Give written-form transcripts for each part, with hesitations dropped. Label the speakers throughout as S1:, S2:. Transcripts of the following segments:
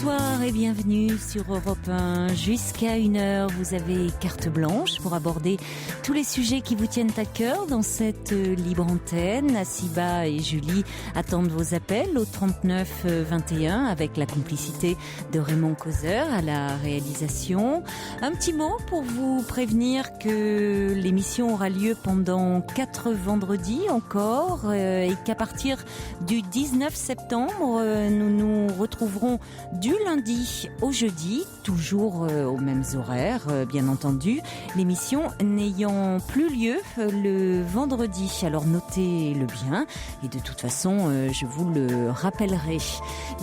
S1: Bonsoir et bienvenue sur Europe 1. Jusqu'à 1h, vous avez carte blanche pour aborder tous les sujets qui vous tiennent à cœur dans cette libre antenne. Asiba et Julie attendent vos appels au 39 21 avec la complicité de Raymond Causeur à la réalisation. Un petit mot pour vous prévenir que l'émission aura lieu pendant 4 vendredis encore et qu'à partir du 19 septembre, nous nous retrouverons du lundi au jeudi, toujours aux mêmes horaires, bien entendu. L'émission n'ayant plus lieu le vendredi. Alors notez-le bien et de toute façon, je vous le rappellerai.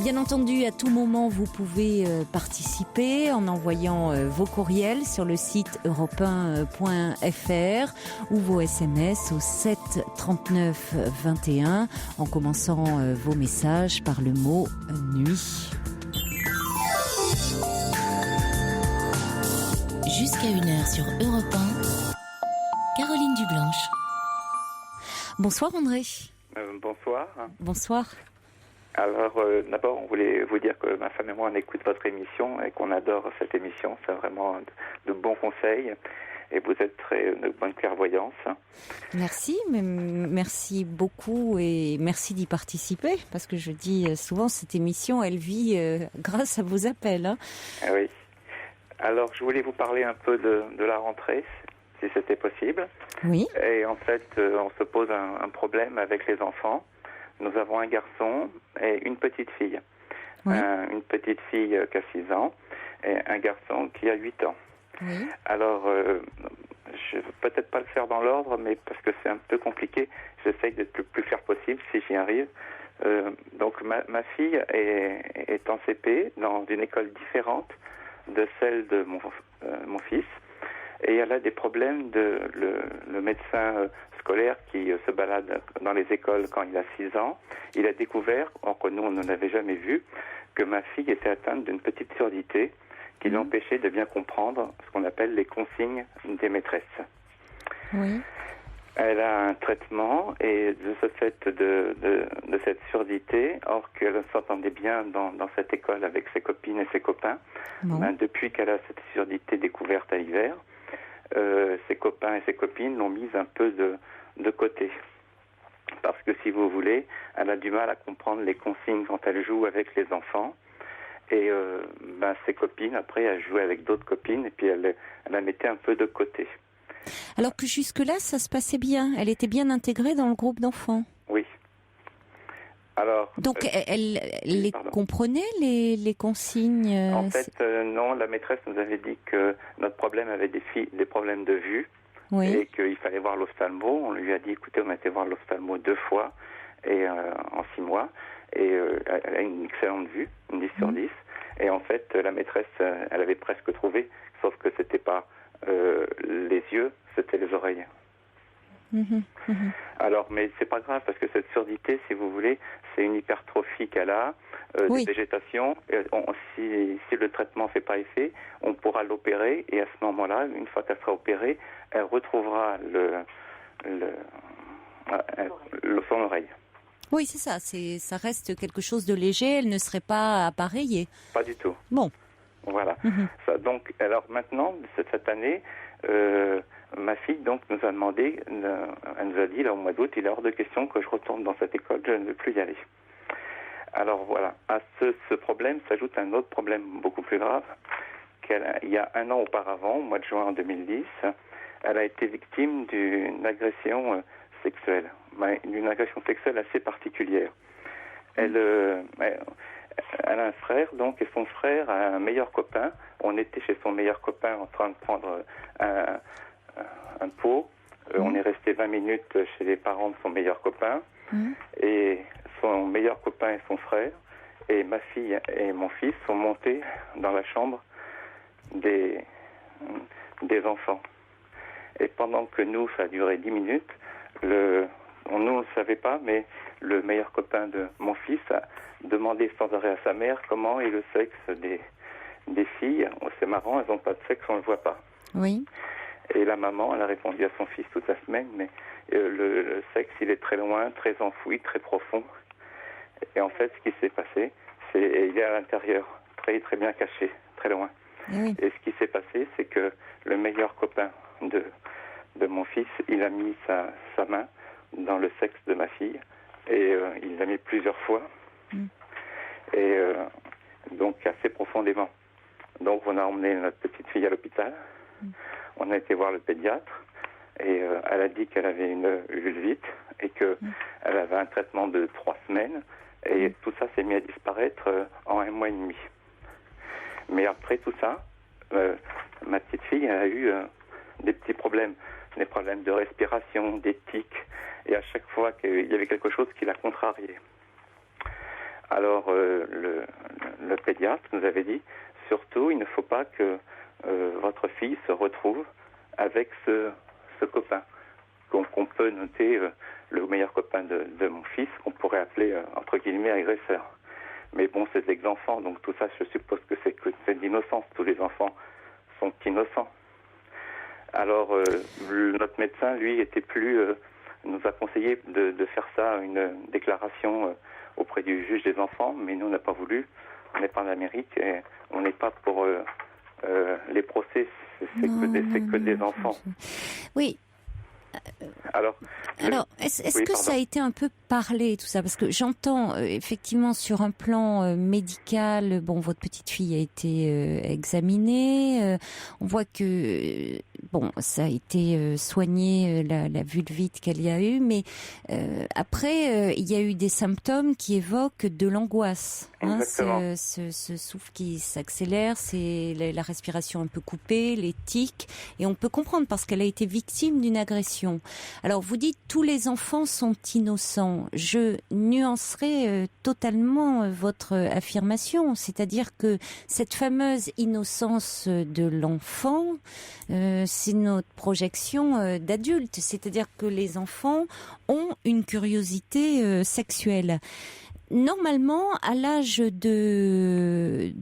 S1: Bien entendu, à tout moment, vous pouvez participer en envoyant vos courriels sur le site europe1.fr ou vos SMS au 7 39 21 en commençant vos messages par le mot nuit.
S2: Jusqu'à 1h sur Europe 1, Caroline Dublanche.
S1: Bonsoir André.
S3: Bonsoir.
S1: Bonsoir.
S3: Alors d'abord on voulait vous dire que ma femme et moi on écoute votre émission et qu'on adore cette émission, c'est vraiment de bons conseils et vous êtes de bonne clairvoyance.
S1: Merci, merci beaucoup et merci d'y participer parce que je dis souvent cette émission elle vit grâce à vos appels. Hein.
S3: Oui. Alors, je voulais vous parler un peu de la rentrée, si c'était possible.
S1: Oui.
S3: Et en fait, on se pose un problème avec les enfants. Nous avons un garçon et une petite fille.
S1: Oui.
S3: Une petite fille qui a 6 ans et un garçon qui a 8 ans.
S1: Oui.
S3: Alors, je ne vais peut-être pas le faire dans l'ordre, mais parce que c'est un peu compliqué, j'essaye d'être le plus clair possible si j'y arrive. Donc, ma fille est en CP dans une école différente de celle de mon fils, et elle a des problèmes le médecin scolaire qui se balade dans les écoles quand il a 6 ans, il a découvert, or que nous on n'en avait jamais vu, que ma fille était atteinte d'une petite surdité qui l'empêchait de bien comprendre ce qu'on appelle les consignes des maîtresses.
S1: Oui.
S3: Elle a un traitement et de ce fait de cette surdité, or qu'elle s'entendait bien dans cette école avec ses copines et ses copains, depuis qu'elle a cette surdité découverte à l'hiver, ses copains et ses copines l'ont mise un peu de côté. Parce que si vous voulez, elle a du mal à comprendre les consignes quand elle joue avec les enfants. Et ses copines, après, elle jouait avec d'autres copines et puis elle la mettait un peu de côté.
S1: Alors que jusque-là, ça se passait bien. Elle était bien intégrée dans le groupe d'enfants.
S3: Oui. Alors.
S1: Donc, elle les comprenait, les consignes
S3: En fait, non, la maîtresse nous avait dit que notre problème avait des problèmes de vue.
S1: Oui.
S3: Et qu'il fallait voir l'ophtalmo. On lui a dit, écoutez, on a été voir l'ophtalmo 2 fois et, en 6 mois. Et elle a une excellente vue, une 10 sur 10. Et en fait, la maîtresse, elle avait presque trouvé, sauf que c'était pas les yeux, c'était les oreilles. Alors, mais c'est pas grave parce que cette surdité, si vous voulez, c'est une hypertrophie qu'elle a,
S1: Oui.
S3: de végétation. Si le traitement fait pas effet, on pourra l'opérer et à ce moment-là, une fois qu'elle sera opérée, elle retrouvera son oreille.
S1: Oui, c'est ça. Ça reste quelque chose de léger. Elle ne serait pas appareillée.
S3: Pas du tout.
S1: Bon.
S3: Voilà. Ça, donc, alors maintenant, cette année, ma fille donc nous a demandé, elle nous a dit là au mois d'août, il est hors de question que je retourne dans cette école, je ne veux plus y aller. Alors voilà, à ce problème s'ajoute un autre problème beaucoup plus grave. Il y a 1 an auparavant, au mois de juin 2010, elle a été victime d'une agression sexuelle, d'une agression sexuelle assez particulière. Elle a un frère, donc, et son frère a un meilleur copain. On était chez son meilleur copain en train de prendre un pot. On est resté 20 minutes chez les parents de son meilleur copain. Et son meilleur copain et son frère, et ma fille et mon fils sont montés dans la chambre des enfants. Et pendant que nous, ça a duré 10 minutes, nous ne le savait pas, mais le meilleur copain de mon fils a demandé sans arrêt à sa mère comment est le sexe des filles. C'est marrant, elles n'ont pas de sexe, on ne le voit pas.
S1: Oui.
S3: Et la maman, elle a répondu à son fils toute la semaine, mais le sexe, il est très loin, très enfoui, très profond. Et en fait, ce qui s'est passé, c'est il est à l'intérieur, très très bien caché, très loin.
S1: Oui.
S3: Et ce qui s'est passé, c'est que le meilleur copain de mon fils, il a mis sa main dans le sexe de ma fille, et il l'a mis plusieurs fois, et donc assez profondément. Donc on a emmené notre petite fille à l'hôpital, on a été voir le pédiatre, et elle a dit qu'elle avait une vulvite, et qu'elle avait un traitement de 3 semaines, et tout ça s'est mis à disparaître en 1 mois et demi. Mais après tout ça, ma petite fille a eu des petits problèmes, des problèmes de respiration, des tics, et à chaque fois qu'il y avait quelque chose qui la contrariait. Alors le pédiatre nous avait dit, surtout il ne faut pas que votre fille se retrouve avec ce copain, qu'on peut noter le meilleur copain de mon fils, qu'on pourrait appeler entre guillemets agresseur. Mais bon, c'est des enfants, donc tout ça, je suppose que c'est de l'innocence. Tous les enfants sont innocents. Alors, notre médecin, lui, nous a conseillé de faire ça, une déclaration auprès du juge des enfants, mais nous, on n'a pas voulu. On n'est pas en Amérique et on n'est pas pour les procès. C'est que des enfants.
S1: Oui. Alors, est-ce que ça a été un peu parlé, tout ça? Parce que j'entends, effectivement, sur un plan médical, bon, votre petite fille a été examinée, on voit que, bon, ça a été soigné, la vulvite qu'elle y a eue, mais après, il y a eu des symptômes qui évoquent de l'angoisse. Hein, ce souffle qui s'accélère, c'est la respiration un peu coupée, les tics, et on peut comprendre parce qu'elle a été victime d'une agression. Alors vous dites tous les enfants sont innocents. Je nuancerai totalement votre affirmation, c'est-à-dire que cette fameuse innocence de l'enfant, c'est notre projection d'adulte, c'est-à-dire que les enfants ont une curiosité sexuelle. Normalement, à l'âge de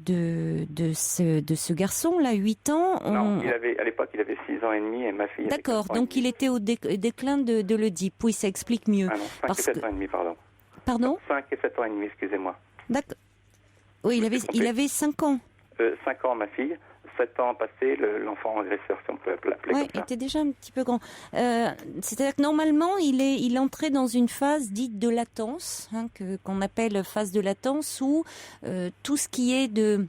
S1: ce garçon, là, 8 ans...
S3: Non, à l'époque, il avait 6 ans et demi et ma fille...
S1: D'accord, donc il était au déclin de l'Oedipe. Oui, ça explique mieux.
S3: Ah non, 5 et 7 ans et demi, pardon.
S1: Pardon ?
S3: 5 et 7 ans et demi, excusez-moi.
S1: D'accord. Oui, il avait 5 ans.
S3: 5 ans, ma fille. 7 ans passé, l'enfant agresseur, si on peut l'appeler comme ça.
S1: Oui, il était déjà un petit peu grand. C'est-à-dire que normalement, il entrait dans une phase dite de latence, hein, qu'on appelle phase de latence, où tout ce qui est de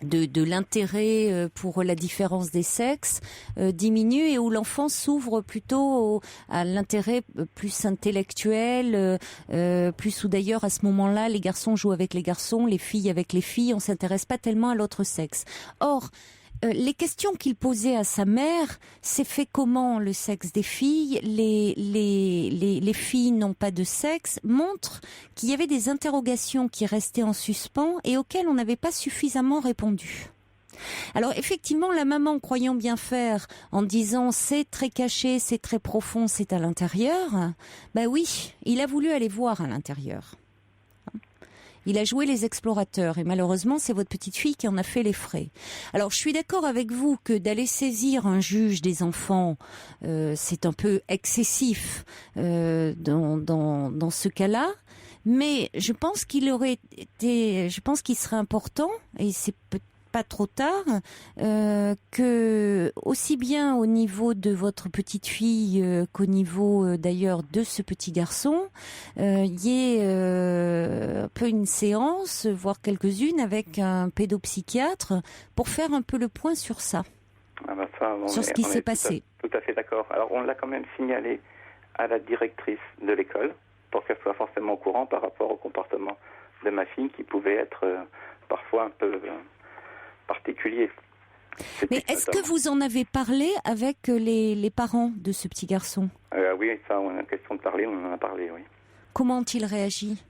S1: l'intérêt pour la différence des sexes diminue et où l'enfant s'ouvre plutôt à l'intérêt plus intellectuel, plus où d'ailleurs à ce moment-là les garçons jouent avec les garçons, les filles avec les filles, on s'intéresse pas tellement à l'autre sexe. Or, les questions qu'il posait à sa mère, c'est fait comment le sexe des filles, les filles n'ont pas de sexe, montrent qu'il y avait des interrogations qui restaient en suspens et auxquelles on n'avait pas suffisamment répondu. Alors effectivement, la maman, croyant bien faire, en disant c'est très caché, c'est très profond, c'est à l'intérieur, bah oui, il a voulu aller voir à l'intérieur. Il a joué les explorateurs et malheureusement, c'est votre petite fille qui en a fait les frais. Alors, je suis d'accord avec vous que d'aller saisir un juge des enfants, c'est un peu excessif dans ce cas-là. Mais je pense qu'il serait important, et c'est peut-être pas trop tard, que aussi bien au niveau de votre petite fille qu'au niveau d'ailleurs de ce petit garçon, il y ait un peu une séance, voire quelques-unes avec un pédopsychiatre pour faire un peu le point sur ça, sur ce qui s'est passé.
S3: Tout à fait d'accord. Alors on l'a quand même signalé à la directrice de l'école pour qu'elle soit forcément au courant par rapport au comportement de ma fille qui pouvait être parfois un peu particulier.
S1: Mais est-ce que vous en avez parlé avec les parents de ce petit garçon ?
S3: Oui, ça, on a une question de parler, on en a parlé, oui.
S1: Comment ont-ils réagi ?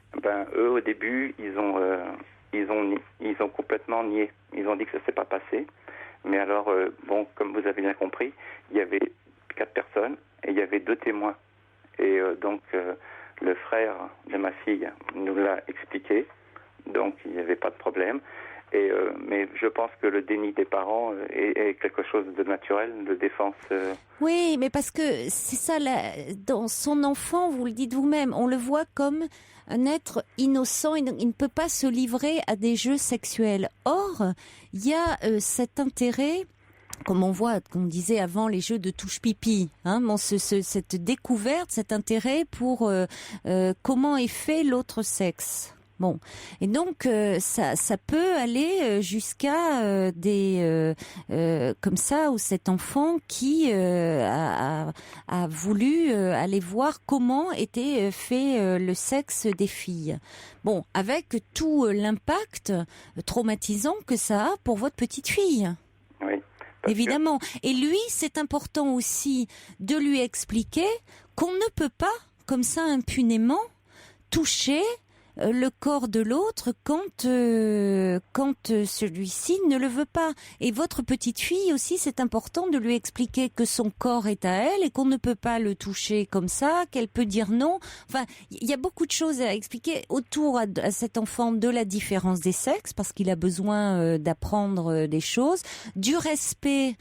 S3: Eux, au début, ils ont complètement nié. Ils ont dit que ça ne s'est pas passé. Mais alors, comme vous avez bien compris, il y avait 4 personnes et il y avait 2 témoins. Et donc, le frère de ma fille nous l'a expliqué. Donc, il n'y avait pas de problème. Mais je pense que le déni des parents est quelque chose de naturel, de défense.
S1: Oui, mais parce que c'est ça, dans son enfant, vous le dites vous-même, on le voit comme un être innocent, il ne peut pas se livrer à des jeux sexuels. Or, il y a cet intérêt, comme on voit, comme on disait avant, les jeux de touche-pipi, hein, cette découverte, cet intérêt pour comment est fait l'autre sexe. Bon, et donc ça peut aller jusqu'à des comme ça, où cet enfant qui a voulu aller voir comment était fait le sexe des filles. Bon, avec tout l'impact traumatisant que ça a pour votre petite fille.
S3: Oui.
S1: Évidemment. Et lui, c'est important aussi de lui expliquer qu'on ne peut pas, comme ça impunément, toucher le corps de l'autre quand celui-ci ne le veut pas. Et votre petite fille aussi, c'est important de lui expliquer que son corps est à elle et qu'on ne peut pas le toucher comme ça, qu'elle peut dire non. Enfin, il y a beaucoup de choses à expliquer autour à cet enfant de la différence des sexes, parce qu'il a besoin d'apprendre des choses, du respect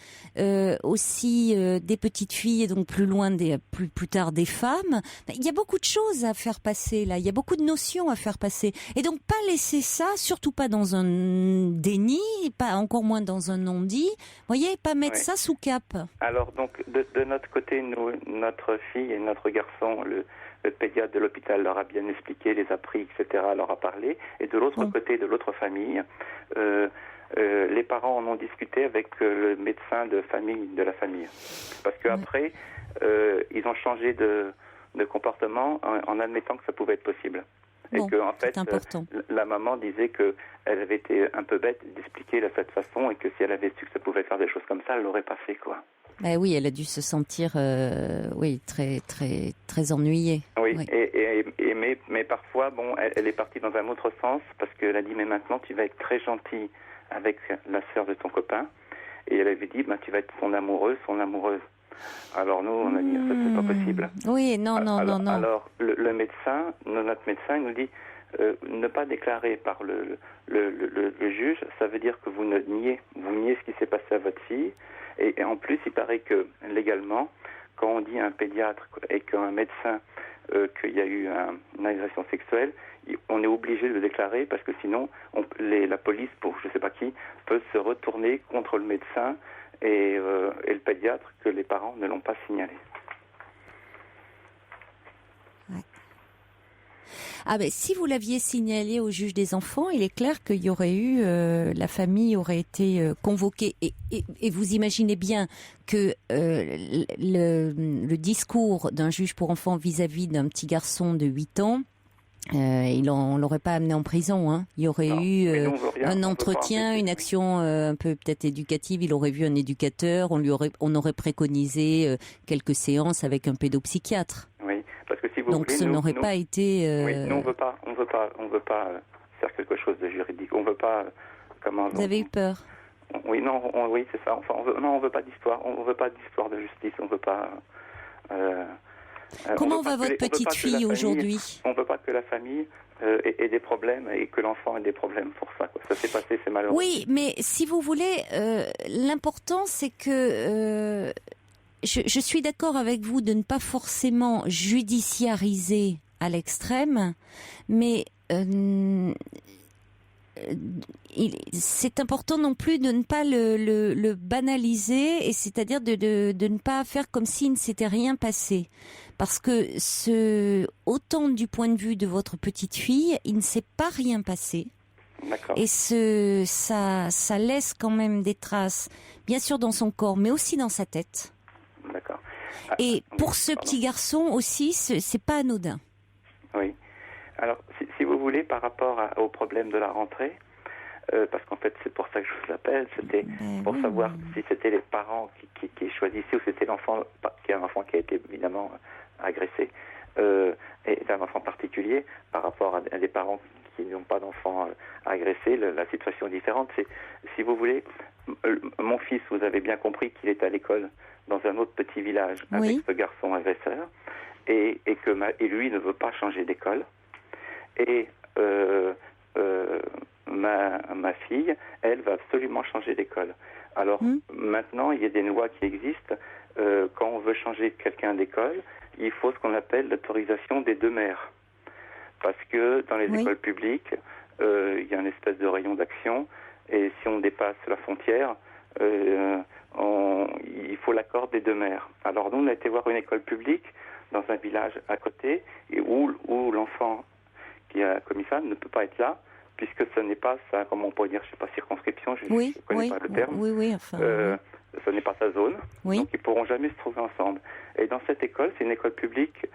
S1: aussi des petites filles et donc plus tard des femmes. Il y a beaucoup de choses à faire passer là, il y a beaucoup de notions à faire passer. Et donc pas laisser ça, surtout pas dans un déni, pas encore moins dans un non-dit. Voyez, pas mettre ça sous cap.
S3: Alors donc de notre côté, notre fille et notre garçon, le pédiatre de l'hôpital leur a bien expliqué, les a pris, etc., leur a parlé. Et de l'autre côté, de l'autre famille, les parents en ont discuté avec le médecin de la famille. Parce qu'après, ils ont changé de comportement en admettant que ça pouvait être possible. Et que, en fait, la maman disait qu'elle avait été un peu bête d'expliquer de cette façon et que si elle avait su que ça pouvait faire des choses comme ça, elle l'aurait pas fait, quoi.
S1: Ben oui, elle a dû se sentir très, très, très ennuyée.
S3: Oui. Mais parfois, bon, elle est partie dans un autre sens parce qu'elle a dit, mais maintenant, tu vas être très gentil avec la sœur de ton copain. Et elle avait dit, tu vas être son amoureuse. Alors nous, on a dit, ça c'est pas possible.
S1: Oui, non.
S3: Alors le médecin, notre médecin nous dit, ne pas déclarer par le juge, ça veut dire que vous niez ce qui s'est passé à votre fille. Et en plus, il paraît que légalement, quand on dit à un pédiatre et qu'à un médecin qu'il y a eu une agression sexuelle, on est obligé de le déclarer parce que sinon, la police, pour je sais pas qui, peut se retourner contre le médecin et le pédiatre que les parents ne l'ont pas signalé.
S1: Ouais. Ah ben si vous l'aviez signalé au juge des enfants, il est clair qu'il y aurait eu la famille aurait été convoquée et vous imaginez bien que le discours d'un juge pour enfants vis-à-vis d'un petit garçon de 8 ans, on l'aurait pas amené en prison, hein. Il y aurait eu un entretien, une action un peu peut-être éducative. Il aurait vu un éducateur, on aurait préconisé quelques séances avec un pédopsychiatre.
S3: Oui, parce que si vous
S1: donc
S3: voulez,
S1: ce n'aurait pas été.
S3: Oui, nous on veut pas faire quelque chose de juridique. On veut pas.
S1: Vous avez eu peur?
S3: Oui, oui, c'est ça. Enfin, on veut pas d'histoire. On veut pas d'histoire de justice. On veut pas.
S1: Comment va votre petite fille aujourd'hui?
S3: On ne veut pas que la famille ait des problèmes et que l'enfant ait des problèmes pour ça. Ça s'est passé, c'est malheureux.
S1: Oui, mais si vous voulez, l'important c'est que je suis d'accord avec vous de ne pas forcément judiciariser à l'extrême, mais c'est important non plus de ne pas le banaliser, et c'est-à-dire de ne pas faire comme s'il ne s'était rien passé. Parce que autant du point de vue de votre petite fille, il ne s'est pas rien passé.
S3: D'accord.
S1: Et ça laisse quand même des traces, bien sûr dans son corps, mais aussi dans sa tête.
S3: D'accord.
S1: Et pour ce petit garçon aussi, c'est pas anodin.
S3: Oui. Alors, si vous voulez, par rapport au problème de la rentrée, parce qu'en fait, c'est pour ça que je vous appelle, c'était pour savoir si c'était les parents qui choisissaient ou c'était l'enfant, qui est un enfant qui a été évidemment agressé, et un enfant particulier, par rapport à des parents qui n'ont pas d'enfants agressés, la situation est différente. C'est, si vous voulez, mon fils, vous avez bien compris qu'il est à l'école dans un autre petit village avec ce garçon agresseur, et lui ne veut pas changer d'école. Et ma fille, elle va absolument changer d'école. Alors maintenant, il y a des lois qui existent. Quand on veut changer quelqu'un d'école, il faut ce qu'on appelle l'autorisation des deux mères. Parce que dans les écoles publiques, il y a une espèce de rayon d'action, et si on dépasse la frontière, il faut l'accord des deux mères. Alors nous, on a été voir une école publique dans un village à côté, et où l'enfant qui a commis ça ne peut pas être là, puisque ce n'est pas ça, comment on pourrait dire, je ne sais pas, circonscription, je ne connais pas le terme. Ce n'est pas sa zone, donc ils ne pourront jamais se trouver ensemble. Et dans cette école, c'est une école publique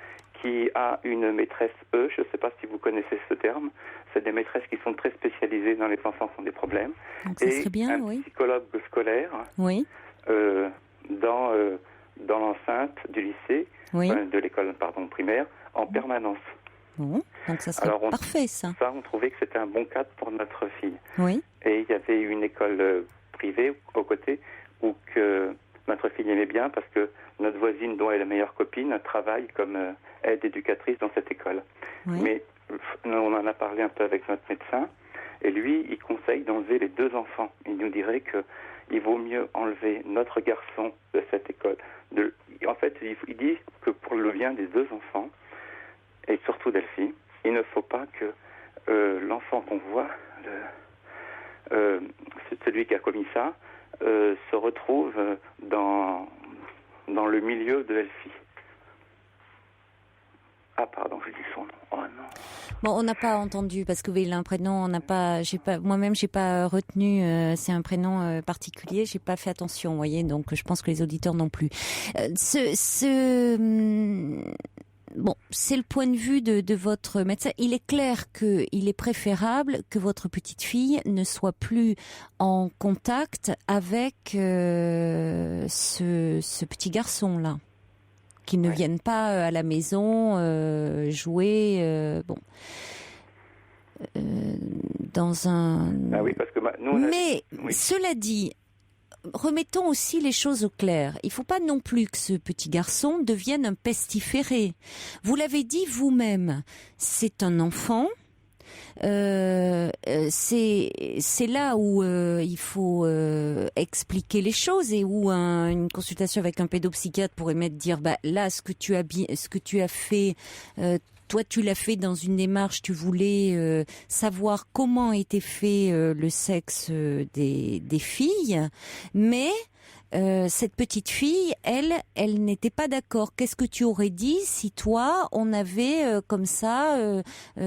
S3: qui a une maîtresse E, je ne sais pas si vous connaissez ce terme, c'est des maîtresses qui sont très spécialisées dans les enfants qui ont des problèmes.
S1: Donc ça serait bien,
S3: un psychologue scolaire dans l'enceinte du lycée, de l'école primaire, en permanence.
S1: Bon, donc ça serait parfait, ça.
S3: Ça, on trouvait que c'était un bon cadre pour notre fille.
S1: Oui.
S3: Et il y avait une école privée aux côtés où que notre fille aimait bien, parce que notre voisine, dont elle est la meilleure copine, travaille comme aide éducatrice dans cette école. Oui. Mais on en a parlé un peu avec notre médecin, et lui, il conseille d'enlever les deux enfants. Il nous dirait qu'il vaut mieux enlever notre garçon de cette école. En fait, il dit que pour le bien des deux enfants, et surtout d'Elfie, il ne faut pas que l'enfant qu'on voit, c'est celui qui a commis ça, se retrouve dans le milieu de Elfie. Ah pardon, je dis son nom. Oh non.
S1: Bon, on n'a pas entendu parce que un prénom, moi-même j'ai pas retenu. C'est un prénom particulier, j'ai pas fait attention, vous voyez. Donc je pense que les auditeurs non plus. Bon, c'est le point de vue de votre médecin. Il est clair qu'il est préférable que votre petite fille ne soit plus en contact avec ce petit garçon-là, qu'il ne vienne pas à la maison jouer. Dans un.
S3: Ah oui, parce que
S1: Mais cela dit. Remettons aussi les choses au clair. Il ne faut pas non plus que ce petit garçon devienne un pestiféré. Vous l'avez dit vous-même, c'est un enfant. C'est là où il faut expliquer les choses et où une consultation avec un pédopsychiatre pourrait dire là ce que tu as fait. Toi, tu l'as fait dans une démarche, tu voulais savoir comment était fait le sexe des filles, mais cette petite fille, elle n'était pas d'accord. Qu'est-ce que tu aurais dit si toi, on avait comme ça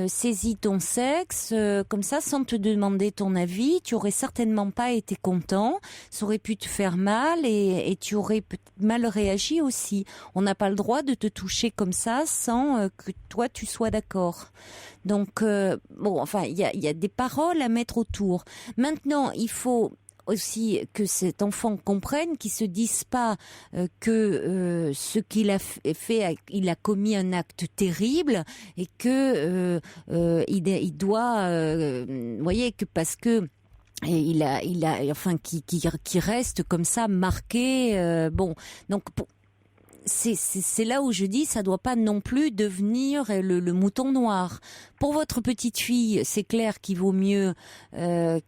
S1: saisi ton sexe, comme ça, sans te demander ton avis? Tu aurais certainement pas été content, ça aurait pu te faire mal et tu aurais mal réagi aussi. On n'a pas le droit de te toucher comme ça sans que toi, tu sois d'accord. Donc, il y a des paroles à mettre autour. Maintenant, il faut aussi que cet enfant comprenne, qu'il se dise pas que ce qu'il a fait, il a commis un acte terrible et que il doit, voyez, que parce que il a qui reste comme ça marqué. Donc c'est là où je dis ça doit pas non plus devenir le mouton noir. Pour votre petite fille, c'est clair qu'il vaut mieux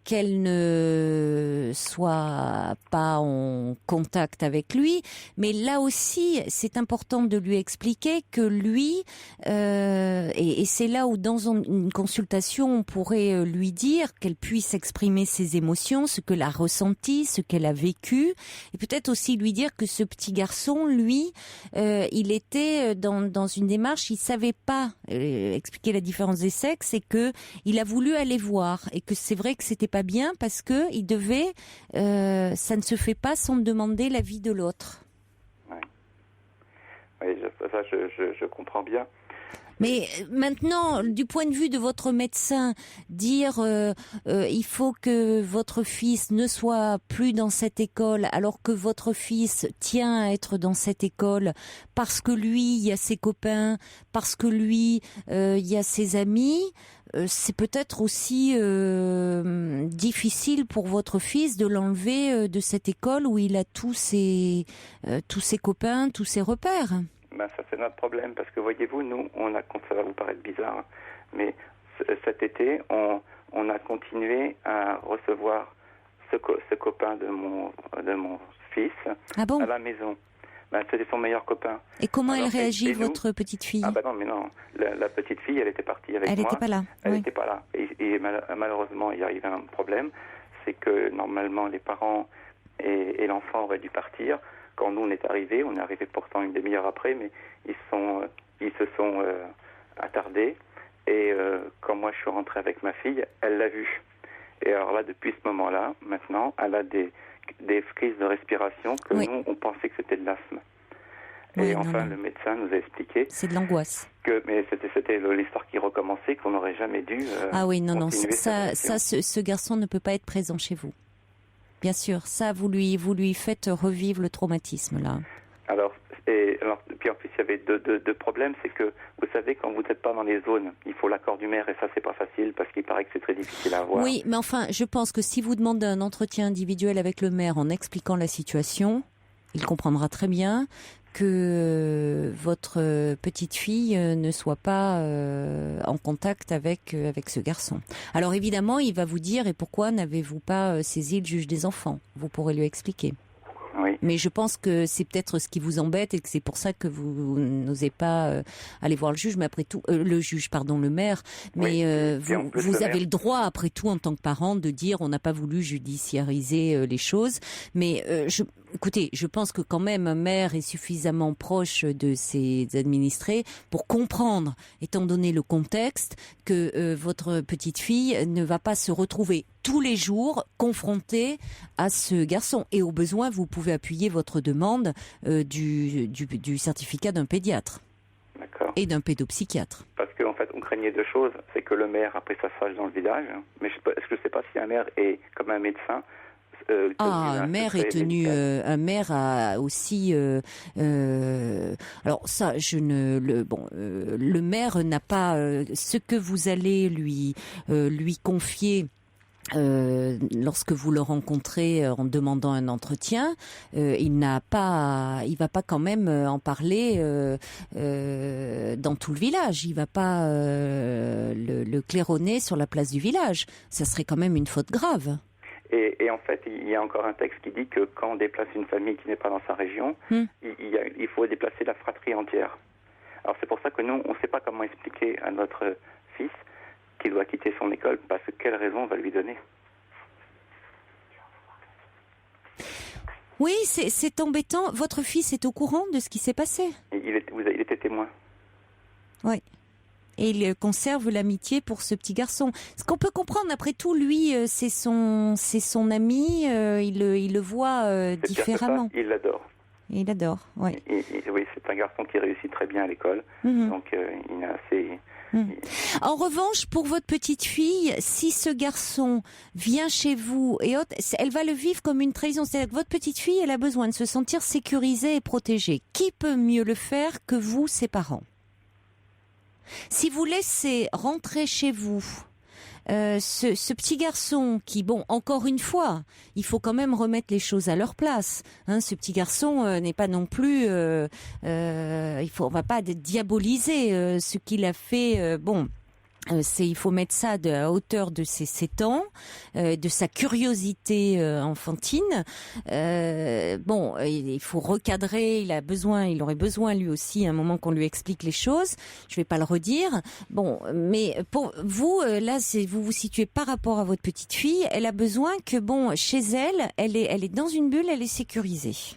S1: qu'elle ne soit pas en contact avec lui, mais là aussi c'est important de lui expliquer que lui et c'est là où dans une consultation on pourrait lui dire qu'elle puisse exprimer ses émotions, ce qu'elle a ressenti, ce qu'elle a vécu, et peut-être aussi lui dire que ce petit garçon, lui, il était dans une démarche, il savait pas expliquer la différence des sexes et que il a voulu aller voir et que c'est vrai que c'était pas bien parce que il devait, ça ne se fait pas sans demander l'avis de l'autre.
S3: Oui, je comprends bien.
S1: Mais maintenant, du point de vue de votre médecin, dire il faut que votre fils ne soit plus dans cette école alors que votre fils tient à être dans cette école parce que lui, il y a ses copains, parce que lui, il y a ses amis, c'est peut-être aussi difficile pour votre fils de l'enlever de cette école où il a tous ses copains, tous ses repères.
S3: Ça c'est notre problème, parce que voyez-vous, nous, ça va vous paraître bizarre, mais cet été, on a continué à recevoir ce copain de mon fils à la maison. C'était son meilleur copain.
S1: Et comment elle réagit, votre petite fille?
S3: Ah non, mais non. La petite fille, elle était partie avec moi.
S1: Elle n'était pas là.
S3: Elle n'était pas là. Et malheureusement, il y arrivait un problème. C'est que normalement, les parents et l'enfant auraient dû partir. Quand nous, on est arrivé pourtant une demi-heure après, mais ils se sont attardés. Et quand moi, je suis rentré avec ma fille, elle l'a vu. Et alors là, depuis ce moment-là, maintenant, elle a des crises de respiration que nous, on pensait que c'était de l'asthme.
S1: Oui,
S3: et enfin, le médecin nous a expliqué...
S1: C'est de l'angoisse.
S3: Mais c'était l'histoire qui recommençait, qu'on n'aurait jamais dû
S1: ce garçon ne peut pas être présent chez vous. Bien sûr, ça, vous lui faites revivre le traumatisme, là.
S3: Puis en plus, il y avait deux problèmes, c'est que, vous savez, quand vous n'êtes pas dans les zones, il faut l'accord du maire, et ça, c'est pas facile, parce qu'il paraît que c'est très difficile à avoir.
S1: Oui, mais enfin, je pense que si vous demandez un entretien individuel avec le maire en expliquant la situation, il comprendra très bien que votre petite fille ne soit pas en contact avec ce garçon. Alors évidemment, il va vous dire, et pourquoi n'avez-vous pas saisi le juge des enfants? Vous pourrez lui expliquer.
S3: Oui.
S1: Mais je pense que c'est peut-être ce qui vous embête et que c'est pour ça que vous n'osez pas aller voir le juge. Mais après tout, le maire. Mais vous avez le droit, après tout, en tant que parent, de dire on n'a pas voulu judiciariser les choses. Mais écoutez, je pense que quand même un maire est suffisamment proche de ses administrés pour comprendre, étant donné le contexte, que votre petite fille ne va pas se retrouver tous les jours confrontée à ce garçon. Et au besoin, vous pouvez appuyer votre demande du certificat d'un pédiatre.
S3: D'accord.
S1: Et d'un pédopsychiatre.
S3: Parce qu'en fait, on craignait deux choses. C'est que le maire, après, ça se fasse dans le village. Mais je ne sais pas si un maire est comme un médecin.
S1: Un maire est tenu. Un maire a aussi. Alors ça, le maire n'a pas ce que vous allez lui confier. Lorsque vous le rencontrez en demandant un entretien, il va pas quand même en parler dans tout le village. Il va pas le claironner sur la place du village. Ça serait quand même une faute grave.
S3: Et en fait, il y a encore un texte qui dit que quand on déplace une famille qui n'est pas dans sa région, il faut déplacer la fratrie entière. Alors c'est pour ça que nous, on ne sait pas comment expliquer à notre fils qu'il doit quitter son école, parce que quelle raison on va lui donner?
S1: Oui, c'est embêtant. Votre fils est au courant de ce qui s'est passé?
S3: Il était témoin.
S1: Oui. Et il conserve l'amitié pour ce petit garçon. Ce qu'on peut comprendre, après tout, lui, c'est son ami, il le voit différemment.
S3: Il l'adore.
S1: Il adore, oui.
S3: Oui, c'est un garçon qui réussit très bien à l'école, donc il a assez...
S1: En revanche, pour votre petite fille, si ce garçon vient chez vous et autres, elle va le vivre comme une trahison. C'est-à-dire que votre petite fille, elle a besoin de se sentir sécurisée et protégée. Qui peut mieux le faire que vous, ses parents? Si vous laissez rentrer chez vous ce petit garçon qui, encore une fois, il faut quand même remettre les choses à leur place. Ce petit garçon n'est pas non plus, on va pas diaboliser ce qu'il a fait. Il faut mettre ça à la hauteur de ses 7 ans, de sa curiosité enfantine. Il faut recadrer. Il aurait besoin lui aussi à un moment qu'on lui explique les choses. Je vais pas le redire. Mais pour vous, là, vous vous situez par rapport à votre petite fille. Elle a besoin que, chez elle est dans une bulle, elle est sécurisée.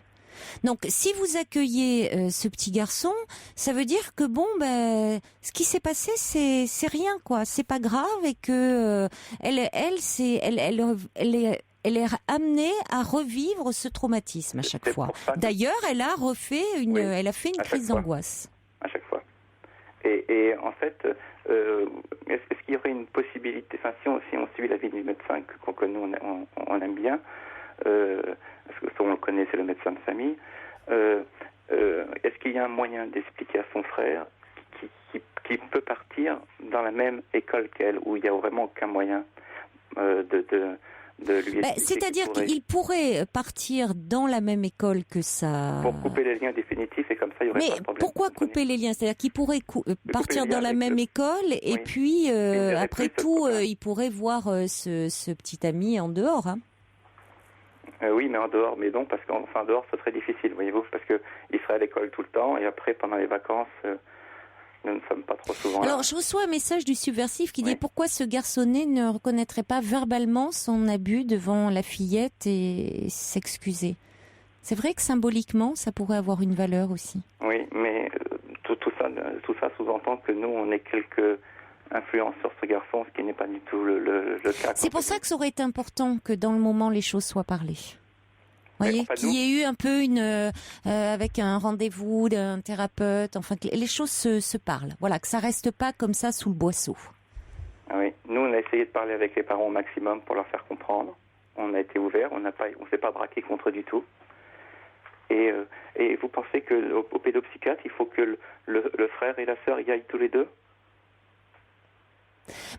S1: Donc, si vous accueillez ce petit garçon, ça veut dire que ce qui s'est passé, c'est rien, quoi. C'est pas grave et que elle est amenée à revivre ce traumatisme à chaque fois. D'ailleurs, elle a fait une crise d'angoisse.
S3: À chaque fois. Et en fait, est-ce qu'il y aurait une possibilité, si on suit l'avis du médecin que nous on aime bien, parce que on le connaît, c'est le médecin de famille. Est-ce qu'il y a un moyen d'expliquer à son frère qui peut partir dans la même école qu'elle, où il n'y a vraiment aucun moyen de lui expliquer?
S1: C'est-à-dire qu'il pourrait partir dans la même école que ça...
S3: Pour couper les liens définitifs et comme ça, il y aurait
S1: Mais
S3: pas de problème.
S1: pourquoi couper les liens? C'est-à-dire qu'ils pourraient partir
S3: les liens
S1: dans la
S3: avec
S1: même école et
S3: Oui.
S1: puis,
S3: verrait
S1: après
S3: plus ce
S1: tout,
S3: copain.
S1: ils pourraient voir ce petit ami en dehors. Hein.
S3: Oui, mais en dehors, mais non, parce qu'en dehors, ce serait difficile, voyez-vous, parce qu'il serait à l'école tout le temps, et après, pendant les vacances, nous ne sommes pas trop souvent là.
S1: Alors, je reçois un message du subversif qui
S3: Oui.
S1: dit pourquoi ce garçonnet ne reconnaîtrait pas verbalement son abus devant la fillette et s'excuser. C'est vrai que symboliquement, ça pourrait avoir une valeur aussi.
S3: Oui, mais tout ça sous-entend que nous, on ait quelques influences sur ce garçon, ce qui n'est pas du tout le cas.
S1: C'est pour ça que ça aurait été important que dans le moment, les choses soient parlées.
S3: Mais
S1: Voyez,
S3: enfin,
S1: qu'il y ait eu un peu avec un rendez-vous d'un thérapeute, enfin que les choses se parlent. Voilà, que ça reste pas comme ça sous le boisseau.
S3: Ah oui, nous, on a essayé de parler avec les parents au maximum pour leur faire comprendre. On a été ouvert, on s'est pas braqué contre du tout. Et vous pensez que au pédopsychiatre, il faut que le frère et la sœur y aillent tous les deux?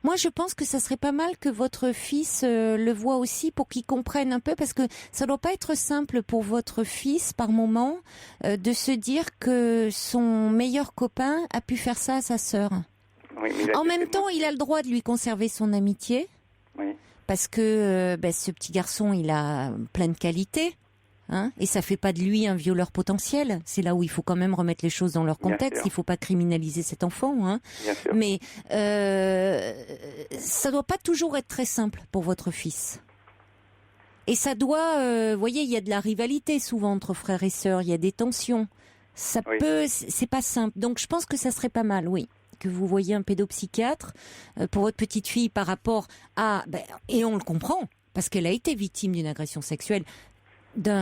S1: Moi, je pense que ça serait pas mal que votre fils le voie aussi pour qu'il comprenne un peu, parce que ça doit pas être simple pour votre fils, par moment, de se dire que son meilleur copain a pu faire ça à sa sœur.
S3: Oui, mais
S1: En même temps, il a le droit de lui conserver son amitié,
S3: Oui.
S1: parce que ce petit garçon, il a plein de qualités. Hein, et ça fait pas de lui un violeur potentiel. C'est là où il faut quand même remettre les choses dans leur
S3: Bien
S1: contexte.
S3: sûr.
S1: Il faut pas criminaliser cet enfant. Hein.
S3: Bien sûr.
S1: Mais ça doit pas toujours être très simple pour votre fils. Et ça doit, vous voyez, il y a de la rivalité souvent entre frères et sœurs. Il y a des tensions. Ça
S3: Oui.
S1: c'est pas simple. Donc je pense que ça serait pas mal, oui, que vous voyez un pédopsychiatre pour votre petite fille par rapport à, et on le comprend parce qu'elle a été victime d'une agression sexuelle. Il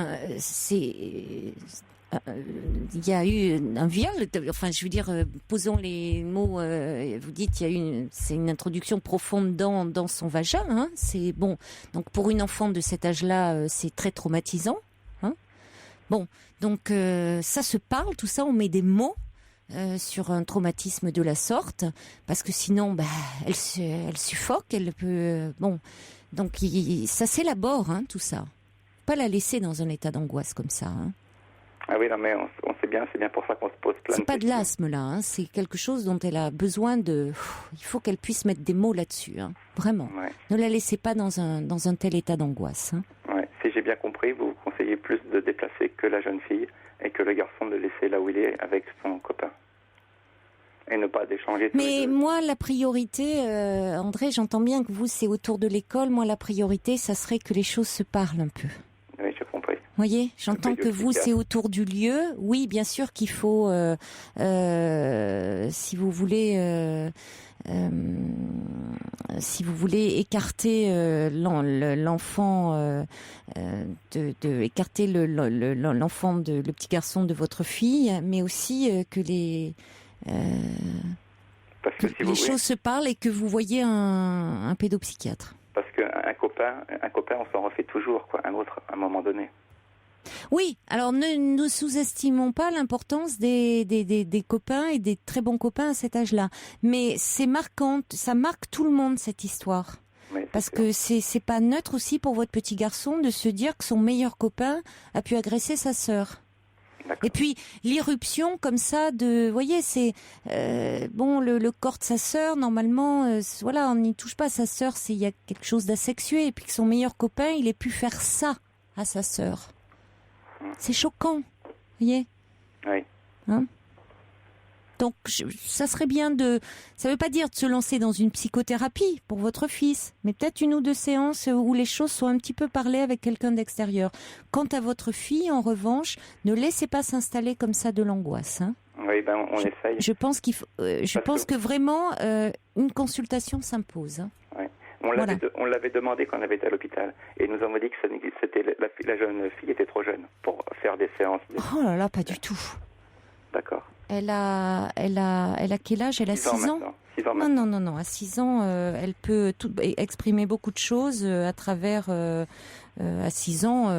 S1: y a eu un viol, enfin je veux dire, posons les mots, vous dites c'est une introduction profonde dans son vagin, hein, c'est bon, donc pour une enfant de cet âge-là, c'est très traumatisant, hein. Bon, donc ça se parle, tout ça, on met des mots sur un traumatisme de la sorte, parce que sinon, elle suffoque, elle peut, bon, donc ça s'élabore, hein, tout ça. Pas la laisser dans un état d'angoisse comme ça. Hein.
S3: Ah oui, non, mais on sait bien, c'est bien pour ça qu'on se pose plein de
S1: C'est pas de
S3: questions.
S1: l'asthme là, hein. C'est quelque chose dont elle a besoin de. Il faut qu'elle puisse mettre des mots là-dessus, hein. Vraiment.
S3: Ouais.
S1: Ne la laissez pas dans un tel état d'angoisse. Hein.
S3: Ouais. Si j'ai bien compris, vous conseillez plus de déplacer que la jeune fille et que le garçon de laisser là où il est avec son copain. Et ne pas d'échanger tous les
S1: Mais
S3: deux.
S1: moi, la priorité, André, j'entends bien que vous, c'est autour de l'école. Moi, la priorité, ça serait que les choses se parlent un peu.
S3: Oui, j'ai compris.
S1: Voyez, j'entends que vous, c'est autour du lieu. Oui, bien sûr qu'il faut, si vous voulez écarter l'enfant, écarter l'enfant, le petit garçon de votre fille, mais aussi que
S3: Parce que si
S1: les choses se parlent et que vous voyez un pédopsychiatre.
S3: Parce qu'un copain, on s'en refait toujours, quoi, un autre, à un moment donné.
S1: Oui, alors ne sous-estimons pas l'importance des copains et des très bons copains à cet âge-là. Mais c'est marquant, ça marque tout le monde cette histoire.
S3: Mais
S1: Parce que c'est pas neutre aussi pour votre petit garçon de se dire que son meilleur copain a pu agresser sa sœur.
S3: D'accord.
S1: Et puis l'irruption comme ça de, vous voyez, c'est le corps de sa sœur normalement, voilà, on n'y touche pas. Sa sœur, il y a quelque chose d'asexué, et puis que son meilleur copain, il ait pu faire ça à sa sœur. C'est choquant, vous voyez.
S3: Oui.
S1: Hein? Donc ça serait bien ça veut pas dire de se lancer dans une psychothérapie pour votre fils, mais peut-être 1 ou 2 séances où les choses sont un petit peu parlées avec quelqu'un d'extérieur. Quant à votre fille, en revanche, ne laissez pas s'installer comme ça de l'angoisse. Hein.
S3: Oui, on essaye.
S1: Je pense que vraiment une consultation s'impose. Hein.
S3: Ouais. On l'avait demandé quand on avait été à l'hôpital, et nous avons dit que la jeune fille était trop jeune pour faire des séances.
S1: Oh là là, pas du tout.
S3: D'accord.
S1: Elle a quel âge? Elle a 6 ans.
S3: 6 ans maintenant.
S1: Non. À 6 ans, elle peut exprimer beaucoup de choses à travers. À 6 ans,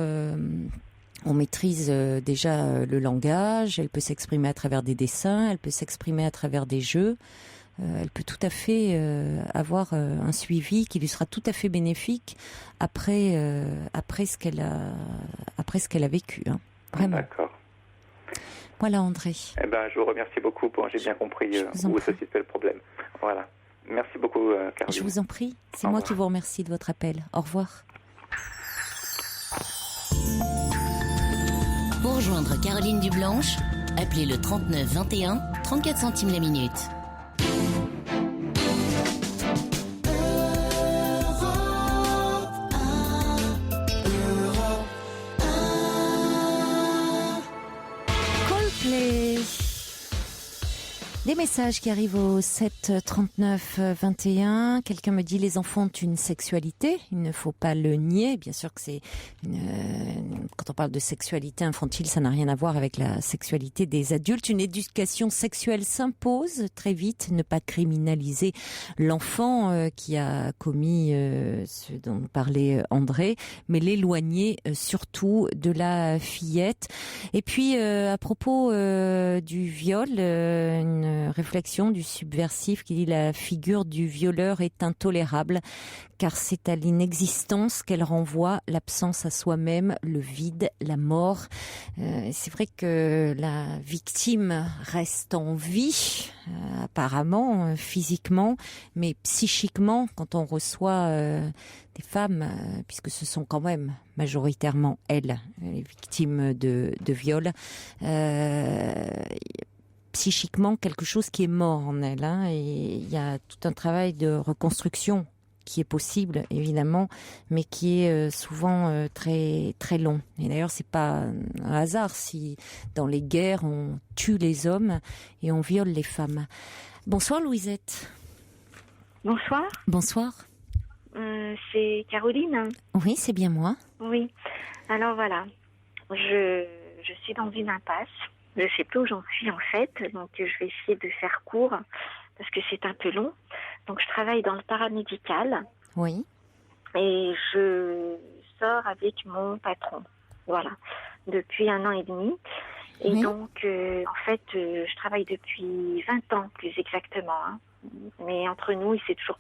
S1: on maîtrise déjà le langage. Elle peut s'exprimer à travers des dessins. Elle peut s'exprimer à travers des jeux. Elle peut tout à fait avoir un suivi qui lui sera tout à fait bénéfique après ce qu'elle a vécu. Hein. Vraiment.
S3: D'accord.
S1: Voilà, André.
S3: Eh ben, je vous remercie beaucoup. J'ai bien compris où se situait le problème. Voilà. Merci beaucoup, Caroline.
S1: Je vous en prie. C'est moi qui vous remercie de votre appel. Au revoir.
S2: Pour rejoindre Caroline Dublanche, appelez le 39 21, 34 centimes la minute.
S1: Des messages qui arrivent au 7 39 21. Quelqu'un me dit les enfants ont une sexualité. Il ne faut pas le nier. Bien sûr que quand on parle de sexualité infantile, ça n'a rien à voir avec la sexualité des adultes. Une éducation sexuelle s'impose très vite. Ne pas criminaliser l'enfant qui a commis ce dont parlait André, mais l'éloigner surtout de la fillette. Et puis à propos du viol, une réflexion du subversif qui dit la figure du violeur est intolérable car c'est à l'inexistence qu'elle renvoie, l'absence à soi-même, le vide, la mort. C'est vrai que la victime reste en vie, apparemment, physiquement, mais psychiquement, quand on reçoit des femmes, puisque ce sont quand même majoritairement elles, les victimes de viol, psychiquement quelque chose qui est mort en elle, et il y a tout un travail de reconstruction qui est possible évidemment, mais qui est souvent très très long. Et d'ailleurs c'est pas un hasard si dans les guerres on tue les hommes et on viole les femmes. Bonsoir Louisette.
S4: Bonsoir.
S1: Bonsoir.
S4: C'est Caroline.
S1: Oui, c'est bien moi.
S4: Oui. Alors voilà, je suis dans une impasse. Je ne sais plus où j'en suis en fait, donc je vais essayer de faire court parce que c'est un peu long. Donc je travaille dans le paramédical.
S1: Oui.
S4: Et je sors avec mon patron, voilà, depuis 1 an et demi. Et
S1: oui.
S4: Donc en fait, je travaille depuis 20 ans plus exactement. Mais entre nous, il s'est toujours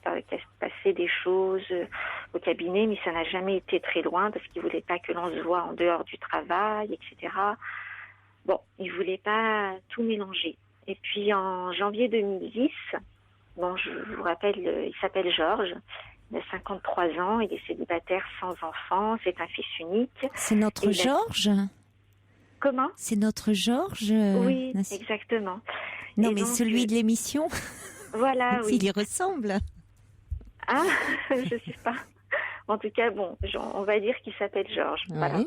S4: passé des choses au cabinet, mais ça n'a jamais été très loin parce qu'il ne voulait pas que l'on se voit en dehors du travail, etc. Bon, il voulait pas tout mélanger. Et puis en janvier 2010, bon, je vous rappelle, il s'appelle Georges, il a 53 ans, il est célibataire sans enfant, c'est un fils unique.
S1: C'est notre Georges ?
S4: Comment ?
S1: C'est notre Georges ?
S4: Oui, exactement.
S1: Non,
S4: et
S1: mais
S4: donc,
S1: celui de l'émission ?
S4: Voilà, oui.
S1: Il y ressemble.
S4: Ah, je sais pas. En tout cas, bon, on va dire qu'il s'appelle Georges.
S1: Oui.
S4: Voilà.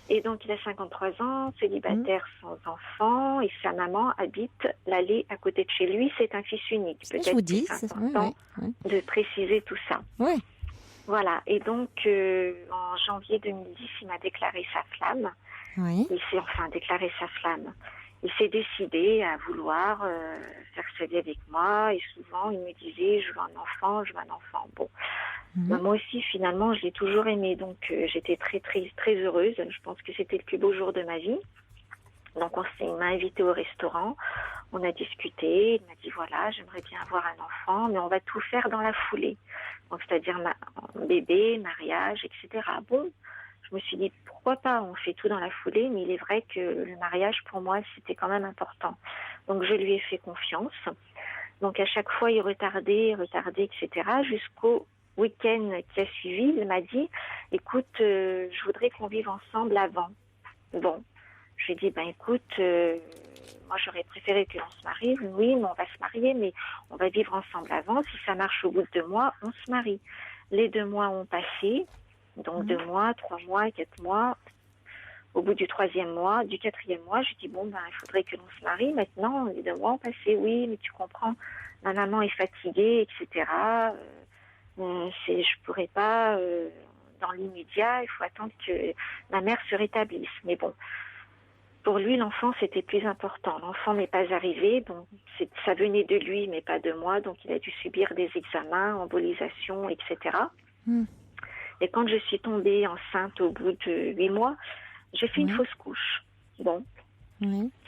S4: Et donc, il a 53 ans, célibataire sans enfant, et sa maman habite l'allée à côté de chez lui. C'est un fils unique. Peut-être
S1: je vous dis,
S4: c'est important de préciser tout ça.
S1: Oui.
S4: Voilà. Et donc, en janvier 2010, il m'a déclaré sa flamme.
S1: Oui.
S4: Il s'est déclaré sa flamme. Il s'est décidé à vouloir faire sa vie avec moi. Et souvent, il me disait, je veux un enfant, je veux un enfant. Bon. Moi aussi, finalement, je l'ai toujours aimé. Donc, j'étais très, très, très heureuse. Je pense que c'était le plus beau jour de ma vie. Donc, il m'a invitée au restaurant. On a discuté. Il m'a dit, voilà, j'aimerais bien avoir un enfant, mais on va tout faire dans la foulée. Donc, c'est-à-dire bébé, mariage, etc. Bon, je me suis dit, pourquoi pas, on fait tout dans la foulée, mais il est vrai que le mariage, pour moi, c'était quand même important. Donc, je lui ai fait confiance. Donc, à chaque fois, il retardait, etc. Jusqu'au week-end qui a suivi, il m'a dit, écoute, je voudrais qu'on vive ensemble avant. Bon, je lui ai dit, écoute, moi j'aurais préféré que l'on se marie. Oui, mais on va se marier, mais on va vivre ensemble avant. Si ça marche au bout de 2 mois, on se marie. Les 2 mois ont passé, donc 2 mois, 3 mois, 4 mois. Au bout du 4e mois, je dis, il faudrait que l'on se marie. Maintenant, les 2 mois ont passé. Oui, mais tu comprends, ma maman est fatiguée, etc. Je pourrais pas, dans l'immédiat, il faut attendre que ma mère se rétablisse. Mais bon, pour lui, l'enfant, c'était plus important. L'enfant n'est pas arrivé, donc ça venait de lui, mais pas de moi, donc il a dû subir des examens, embolisation, etc. Et quand je suis tombée enceinte au bout de 8 mois, j'ai fait une fausse couche. Bon,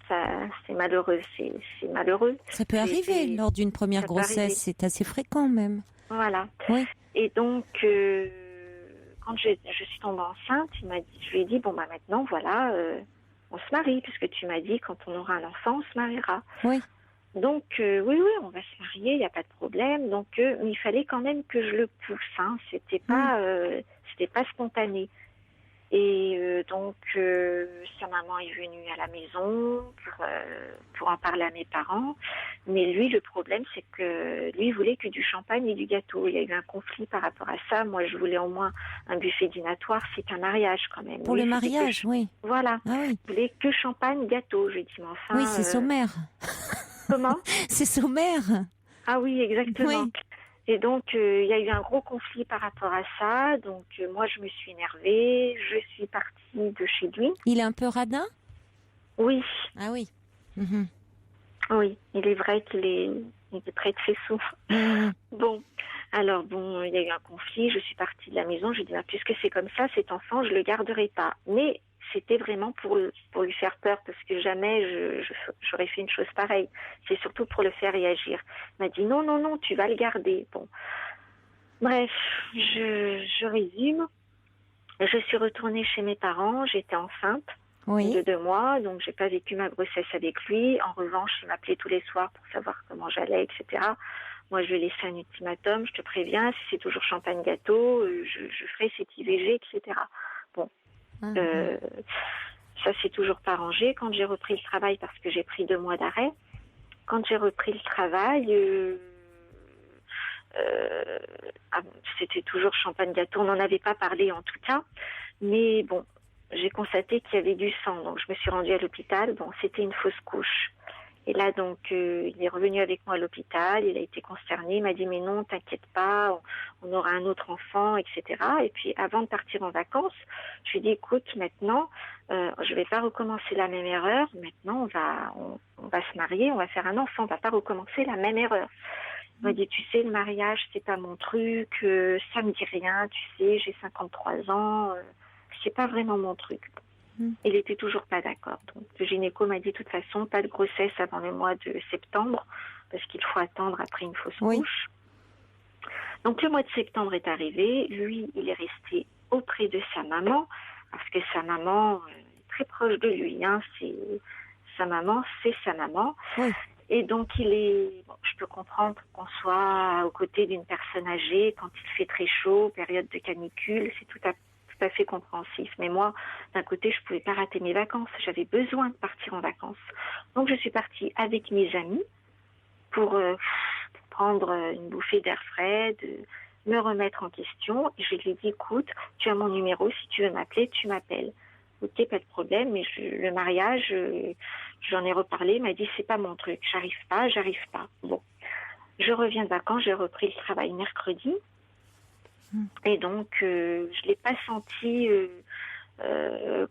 S4: ça, c'est malheureux, c'est malheureux.
S1: Ça peut arriver lors d'une première grossesse, c'est assez fréquent même.
S4: Voilà.
S1: Oui.
S4: Et donc, quand je suis tombée enceinte, je lui ai dit, maintenant, voilà, on se marie, puisque tu m'as dit, quand on aura un enfant, on se mariera.
S1: Oui.
S4: Donc, oui, on va se marier, il n'y a pas de problème. Donc, mais il fallait quand même que je le pousse, hein. C'était pas spontané. Et donc, sa maman est venue à la maison pour en parler à mes parents. Mais lui, le problème, c'est que lui, il voulait que du champagne et du gâteau. Il y a eu un conflit par rapport à ça. Moi, je voulais au moins un buffet dînatoire. C'est un mariage quand même.
S1: Pour
S4: lui,
S1: le mariage, oui.
S4: Voilà.
S1: Ah oui.
S4: Il voulait que champagne, gâteau. Je lui ai dit, mais enfin...
S1: Oui, c'est sommaire.
S4: Comment?
S1: C'est sommaire.
S4: Ah oui, exactement.
S1: Oui.
S4: Et donc, il y a eu un gros conflit par rapport à ça. Donc, moi, je me suis énervée. Je suis partie de chez lui.
S1: Il est un peu radin?
S4: Oui.
S1: Ah oui. Mhm.
S4: Oui, il est vrai qu'il est très très sourd.
S1: Mhm.
S4: Bon, alors bon, il y a eu un conflit. Je suis partie de la maison. Je dis, puisque c'est comme ça, cet enfant, je le garderai pas. Mais c'était vraiment pour lui faire peur, parce que jamais j'aurais fait une chose pareille. C'est surtout pour le faire réagir. Il m'a dit non, tu vas le garder. Bon, bref, je résume. Je suis retournée chez mes parents. J'étais enceinte de 2 mois, donc j'ai pas vécu ma grossesse avec lui. En revanche, il m'appelait tous les soirs pour savoir comment j'allais, etc. Moi, je lui ai laissé un ultimatum. Je te préviens, si c'est toujours champagne gâteau, je ferai cet IVG, etc. Bon. Ça s'est toujours pas rangé. Quand j'ai repris le travail, parce que j'ai pris 2 mois d'arrêt, quand j'ai repris le travail, c'était toujours champagne gâteau. On n'en avait pas parlé en tout cas, mais bon, j'ai constaté qu'il y avait du sang, donc je me suis rendue à l'hôpital. Bon, c'était une fausse couche. Et là, donc, il est revenu avec moi à l'hôpital, il a été consterné, il m'a dit, mais non, t'inquiète pas, on aura un autre enfant, etc. Et puis, avant de partir en vacances, je lui ai dit, écoute, maintenant, je vais pas recommencer la même erreur, maintenant, on va se marier, on va faire un enfant, on va pas recommencer la même erreur. Il m'a dit, tu sais, le mariage, c'est pas mon truc, ça me dit rien, tu sais, j'ai 53 ans, c'est pas vraiment mon truc. Il était toujours pas d'accord. Donc, le gynéco m'a dit, de toute façon, pas de grossesse avant le mois de septembre, parce qu'il faut attendre après une fausse couche. Donc, le mois de septembre est arrivé. Lui, il est resté auprès de sa maman, parce que sa maman est très proche de lui. Hein. Sa maman, c'est sa maman. Oui. Et donc, je peux comprendre qu'on soit aux côtés d'une personne âgée quand il fait très chaud, période de canicule, c'est tout à fait compréhensif. Mais moi, d'un côté, je pouvais pas rater mes vacances. J'avais besoin de partir en vacances. Donc, je suis partie avec mes amis pour prendre une bouffée d'air frais, de me remettre en question. Et je lui ai dit, écoute, tu as mon numéro, si tu veux m'appeler, tu m'appelles. Ok, pas de problème, mais le mariage, j'en ai reparlé, il m'a dit, c'est pas mon truc, j'arrive pas. Bon, je reviens de vacances, j'ai repris le travail mercredi. Et donc, je l'ai pas senti,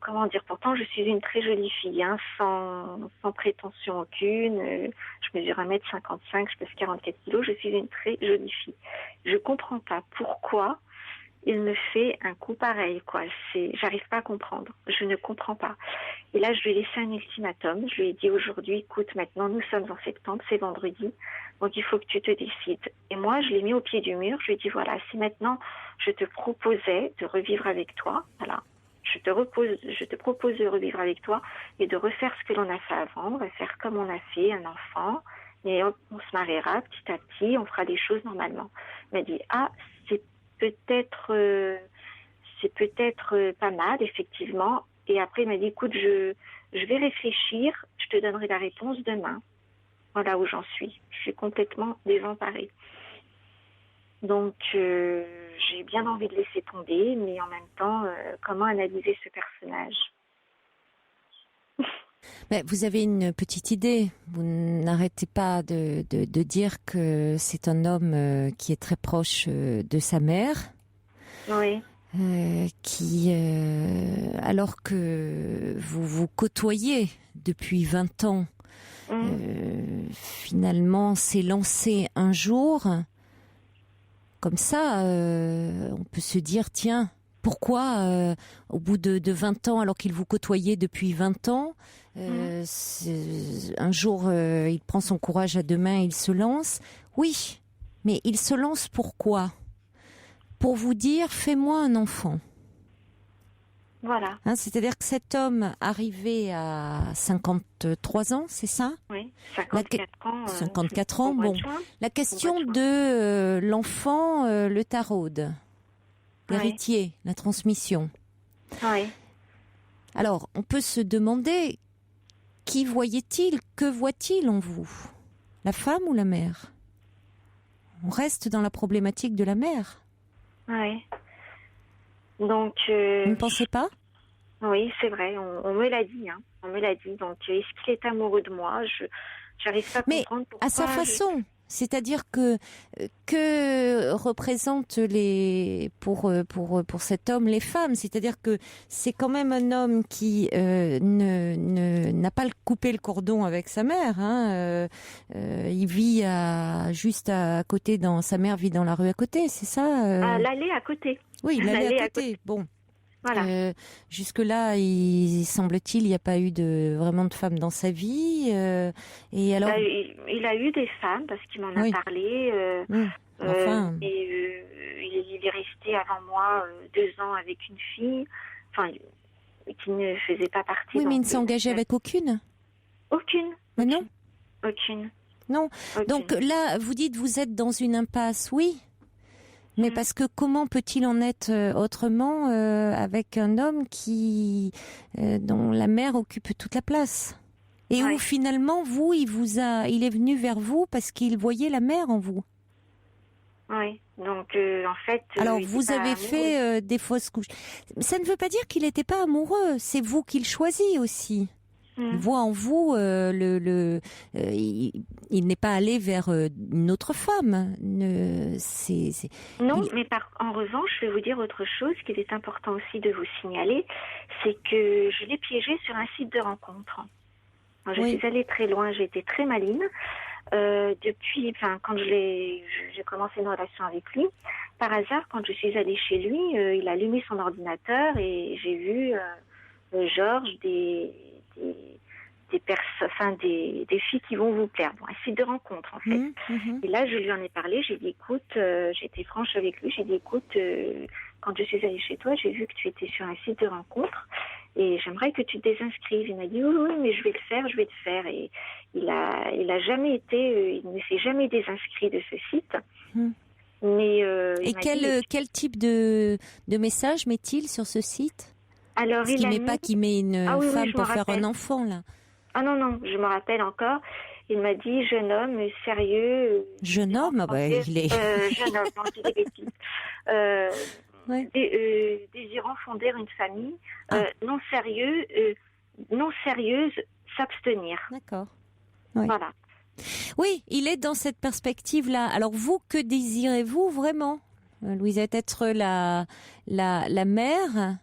S4: comment dire, pourtant je suis une très jolie fille, hein, sans prétention aucune, je mesure 1m55, je pèse 44 kilos, je suis une très jolie fille. Je comprends pas pourquoi il me fait un coup pareil, quoi. J'arrive pas à comprendre, je ne comprends pas. Et là, je lui ai laissé un ultimatum, je lui ai dit aujourd'hui, écoute, maintenant nous sommes en septembre, c'est vendredi, donc il faut que tu te décides. Et moi, je l'ai mis au pied du mur, je lui ai dit, voilà, si maintenant je te proposais de revivre avec toi, voilà, je te propose de revivre avec toi et de refaire ce que l'on a fait avant, on va faire comme on a fait, un enfant, et on se mariera petit à petit, on fera des choses normalement. Il m'a dit, c'est peut-être pas mal, effectivement. Et après, il m'a dit, écoute, je vais réfléchir, je te donnerai la réponse demain. Voilà où j'en suis. Je suis complètement désemparée. Donc, j'ai bien envie de laisser tomber, mais en même temps, comment analyser ce personnage ?
S1: Mais vous avez une petite idée. Vous n'arrêtez pas de dire que c'est un homme qui est très proche de sa mère.
S4: Oui.
S1: Qui, alors que vous côtoyez depuis 20 ans, finalement s'est lancé un jour, comme ça, on peut se dire, tiens, pourquoi, au bout de 20 ans, alors qu'il vous côtoyait depuis 20 ans, un jour, il prend son courage à 2 mains et il se lance. Oui, mais il se lance pourquoi ? Pour vous dire, fais-moi un enfant.
S4: Voilà.
S1: Hein, c'est-à-dire que cet homme arrivé à 53 ans, c'est ça?
S4: Oui, 54 ans.
S1: 54 ans, bon. La question de l'enfant, le taraude, l'héritier, la transmission.
S4: Oui.
S1: Alors, on peut se demander, qui voyait-il? Que voit-il en vous? La femme ou la mère? On reste dans la problématique de la mère.
S4: Oui. Donc.
S1: Vous ne pensez pas?
S4: Oui, c'est vrai. On me l'a dit. Hein. On me l'a dit. Donc, est-ce qu'il est amoureux de moi? Je n'arrive pas à comprendre pourquoi.
S1: À sa façon. C'est-à-dire que représentent pour cet homme les femmes. C'est-à-dire que c'est quand même un homme qui n'a pas coupé le cordon avec sa mère. Hein. Il vit juste à côté. Sa mère vit dans la rue à côté, c'est ça?
S4: À l'allée à côté.
S1: Oui, l'allée à côté. Bon.
S4: Voilà.
S1: Jusque-là, semble-t-il, il n'y a pas eu vraiment de femmes dans sa vie. Et alors,
S4: il a eu des femmes parce qu'il m'en a parlé.
S1: Enfin.
S4: Il est resté avant moi 2 ans avec une fille, enfin, qui ne faisait pas partie.
S1: Oui, mais il ne s'engageait avec aucune.
S4: Aucune.
S1: Mais non.
S4: Aucune.
S1: Non. Aucune. Donc là, vous dites, vous êtes dans une impasse, oui. Mais parce que comment peut-il en être autrement avec un homme dont la mère occupe toute la place et où finalement il est venu vers vous parce qu'il voyait la mère en vous.
S4: Oui. Donc en fait.
S1: Alors vous avez fait des fausses couches. Ça ne veut pas dire qu'il n'était pas amoureux. C'est vous qui le choisit aussi. Il voit en vous il n'est pas allé vers une autre femme.
S4: Non, mais en revanche, je vais vous dire autre chose qu'il est important aussi de vous signaler, c'est que je l'ai piégé sur un site de rencontre. Alors, je suis allée très loin, j'ai été très maligne. Quand j'ai commencé une relation avec lui, par hasard, quand je suis allée chez lui, il a allumé son ordinateur et j'ai vu Georges, des filles qui vont vous plaire. Bon, un site de rencontre, en fait. Et là, je lui en ai parlé. J'ai dit, écoute, j'étais franche avec lui. J'ai dit, écoute, quand je suis allée chez toi, j'ai vu que tu étais sur un site de rencontre et j'aimerais que tu te désinscrives. Il m'a dit, oui, mais je vais le faire. Et il ne s'est jamais désinscrit de ce site. Mais,
S1: et quel type de message met-il sur ce site? Alors, parce qu'il met une femme pour faire un enfant, là.
S4: Ah non, je me rappelle encore. Il m'a dit, jeune homme, sérieux.
S1: Jeune homme, il est...
S4: jeune homme, non, je dis des bêtises. Désirant fonder une famille, non sérieuse, s'abstenir.
S1: D'accord.
S4: Oui. Voilà.
S1: Oui, il est dans cette perspective-là. Alors vous, que désirez-vous vraiment, Louisette? Être la mère,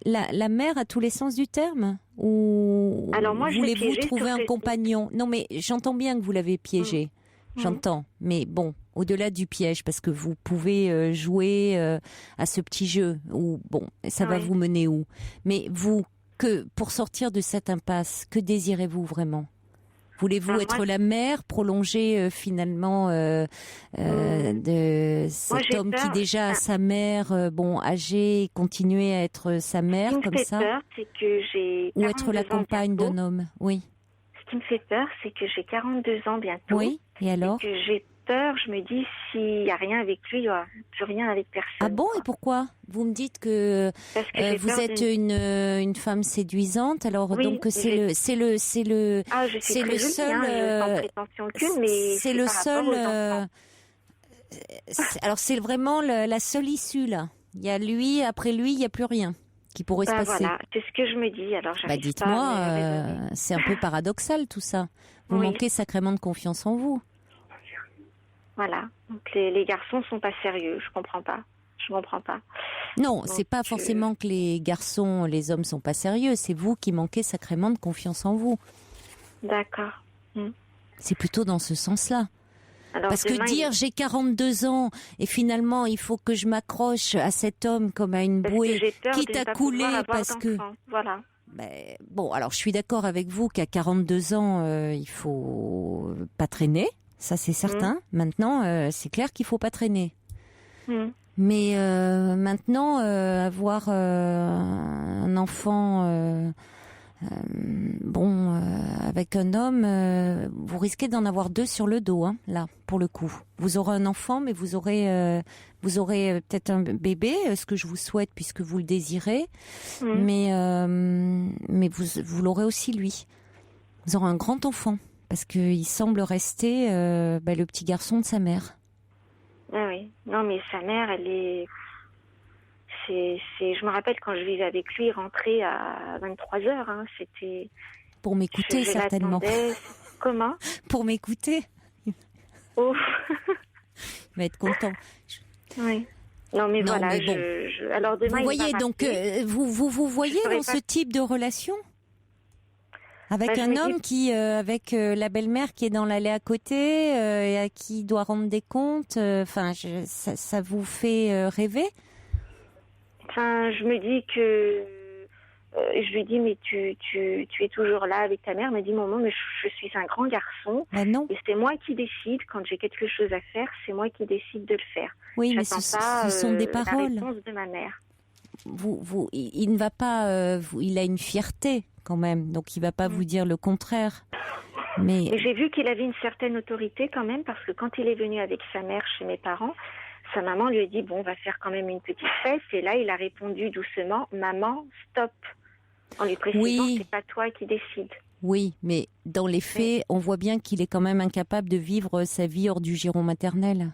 S1: la mère à tous les sens du terme, ou voulez-vous trouver un compagnon? Non, mais j'entends bien que vous l'avez piégé. J'entends. Mais bon, au-delà du piège, parce que vous pouvez jouer à ce petit jeu, où bon, ça va vous mener où? Mais vous, pour sortir de cette impasse, que désirez-vous vraiment? Voulez-vous être la mère, prolonger finalement de cet homme qui déjà a sa mère âgée, continuer à être sa mère comme ça?
S4: Ce qui me fait peur, c'est que j'ai 42 ans.
S1: Ou être la compagne d'un homme, oui.
S4: Ce qui me fait peur, c'est que j'ai 42 ans bientôt.
S1: Oui, et alors?
S4: Et que j'ai peur, je me dis, s'il n'y a rien avec lui, il n'y aura plus rien avec personne.
S1: Ah bon, et pourquoi? Vous me dites que vous êtes une femme séduisante, alors donc c'est le seul.
S4: Sans prétention aucune, mais
S1: c'est le seul. Alors c'est vraiment la seule issue là. Il y a lui, après lui, il n'y a plus rien qui pourrait se passer.
S4: Voilà, c'est ce que je me dis. Alors
S1: dites-moi, c'est un peu paradoxal tout ça. Vous manquez sacrément de confiance en vous.
S4: Voilà. Donc les garçons sont pas sérieux. Je comprends pas.
S1: Non,
S4: donc,
S1: c'est pas forcément que les hommes sont pas sérieux. C'est vous qui manquez sacrément de confiance en vous.
S4: D'accord.
S1: C'est plutôt dans ce sens-là.
S4: Alors,
S1: parce que dire j'ai 42 ans et finalement il faut que je m'accroche à cet homme comme à une bouée, quitte à couler parce que...
S4: Voilà.
S1: Bon, alors je suis d'accord avec vous qu'à 42 ans, il faut pas traîner. Ça, c'est certain. Maintenant, c'est clair qu'il faut pas traîner. Mais maintenant, avoir un enfant, avec un homme, vous risquez d'en avoir 2 sur le dos, hein, là, pour le coup. Vous aurez un enfant, mais vous aurez peut-être un bébé, ce que je vous souhaite puisque vous le désirez. Mais vous l'aurez aussi lui. Vous aurez un grand enfant parce qu'il semble rester le petit garçon de sa mère.
S4: Ah oui, non mais sa mère, elle est... Je me rappelle quand je vivais avec lui, il rentrait à 23h, hein, c'était...
S1: Pour m'écouter, certainement.
S4: Comment ?
S1: Pour m'écouter.
S4: Oh.
S1: Il va être content.
S4: Oui. Non mais
S1: non,
S4: voilà,
S1: mais bon.
S4: Alors demain,
S1: vous voyez, donc, vous voyez dans ce type de relation ? Avec un homme qui, avec la belle-mère qui est dans l'allée à côté, et à qui il doit rendre des comptes, ça vous fait rêver ?
S4: Enfin, je me dis que... je lui dis, mais tu es toujours là avec ta mère. Elle me dit, maman, mais je suis un grand garçon.
S1: Ben non.
S4: Et c'est moi qui décide, quand j'ai quelque chose à faire, c'est moi qui décide de le faire.
S1: Oui, mais ce sont des paroles.
S4: La réponse de ma mère.
S1: Il ne va pas... il a une fierté, quand même. Donc, il ne va pas vous dire le contraire. Mais
S4: j'ai vu qu'il avait une certaine autorité, quand même, parce que quand il est venu avec sa mère chez mes parents, sa maman lui a dit, bon, on va faire quand même une petite fête. Et là, il a répondu doucement, maman, stop. En lui précisant, c'est pas toi qui décides.
S1: Oui, mais dans les faits, on voit bien qu'il est quand même incapable de vivre sa vie hors du giron maternel.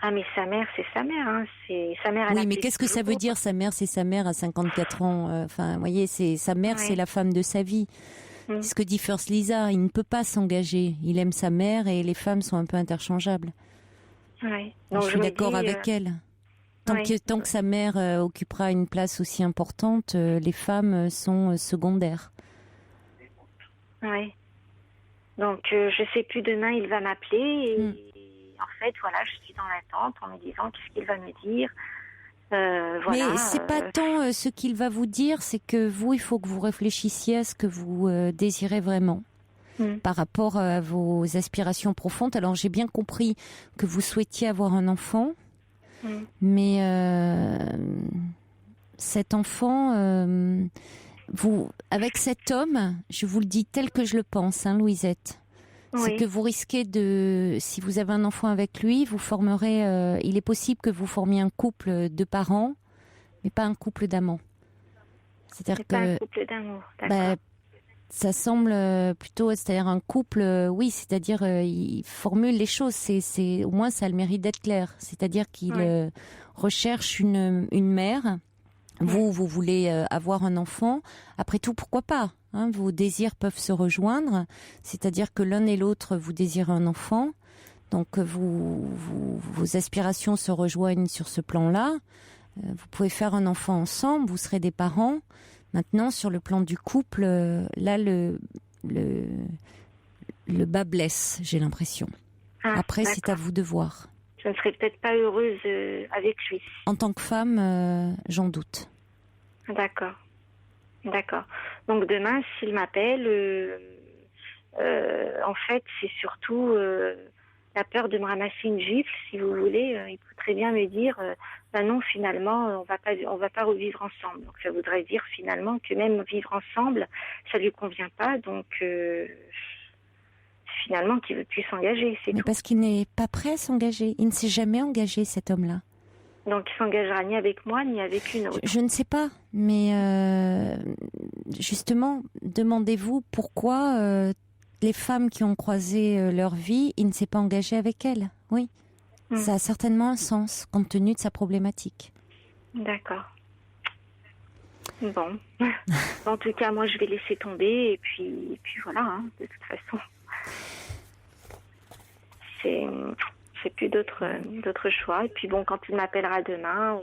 S4: Ah, mais sa mère, c'est sa mère. Hein. C'est sa mère.
S1: Oui, mais qu'est-ce que ça veut dire, sa mère, c'est sa mère à 54 ans. Vous voyez, sa mère, c'est la femme de sa vie. C'est ce que dit First Lisa. Il ne peut pas s'engager. Il aime sa mère et les femmes sont un peu interchangeables.
S4: Ouais.
S1: Donc, je suis d'accord avec elle. Tant que sa mère occupera une place aussi importante, les femmes sont secondaires.
S4: Oui. Donc, je sais plus, demain, il va m'appeler. Et en fait, voilà, je suis dans l'attente en me disant qu'est-ce qu'il va me dire. Voilà,
S1: mais c'est pas tant ce qu'il va vous dire, c'est que vous, il faut que vous réfléchissiez à ce que vous désirez vraiment. Par rapport à vos aspirations profondes. Alors, j'ai bien compris que vous souhaitiez avoir un enfant, mais cet enfant, avec cet homme, je vous le dis tel que je le pense, hein, Louisette, c'est que vous risquez si vous avez un enfant avec lui, vous formerez, il est possible que vous formiez un couple de parents, mais pas un couple d'amants. C'est-à-dire
S4: pas un couple d'amour, d'accord.
S1: Ça semble plutôt, c'est-à-dire un couple, oui, c'est-à-dire il formule les choses, au moins ça a le mérite d'être clair. C'est-à-dire qu'il recherche une mère. Vous voulez avoir un enfant. Après tout, pourquoi pas, hein, vos désirs peuvent se rejoindre. C'est-à-dire que l'un et l'autre, vous désirez un enfant. Donc vos aspirations se rejoignent sur ce plan-là. Vous pouvez faire un enfant ensemble, vous serez des parents. Maintenant, sur le plan du couple, là, le bas blesse, j'ai l'impression. Après, c'est à vous de voir.
S4: Je ne serais peut-être pas heureuse avec lui.
S1: En tant que femme, j'en doute.
S4: D'accord. Donc demain, s'il m'appelle, en fait, c'est surtout la peur de me ramasser une gifle, si vous voulez. Il peut très bien me dire, non, finalement, on va pas revivre ensemble. Donc ça voudrait dire finalement que même vivre ensemble, ça lui convient pas. Donc finalement, qu'il veut plus s'engager, c'est tout.
S1: Parce qu'il n'est pas prêt à s'engager. Il ne s'est jamais engagé, cet homme-là.
S4: Donc il s'engagera ni avec moi, ni avec une autre.
S1: Je ne sais pas, mais justement, demandez-vous pourquoi les femmes qui ont croisé leur vie, il ne s'est pas engagé avec elles. Oui, ça a certainement un sens, compte tenu de sa problématique.
S4: D'accord. Bon. En tout cas, moi, je vais laisser tomber, et puis voilà, hein, de toute façon. C'est plus d'autres choix. Et puis bon, quand il m'appellera demain,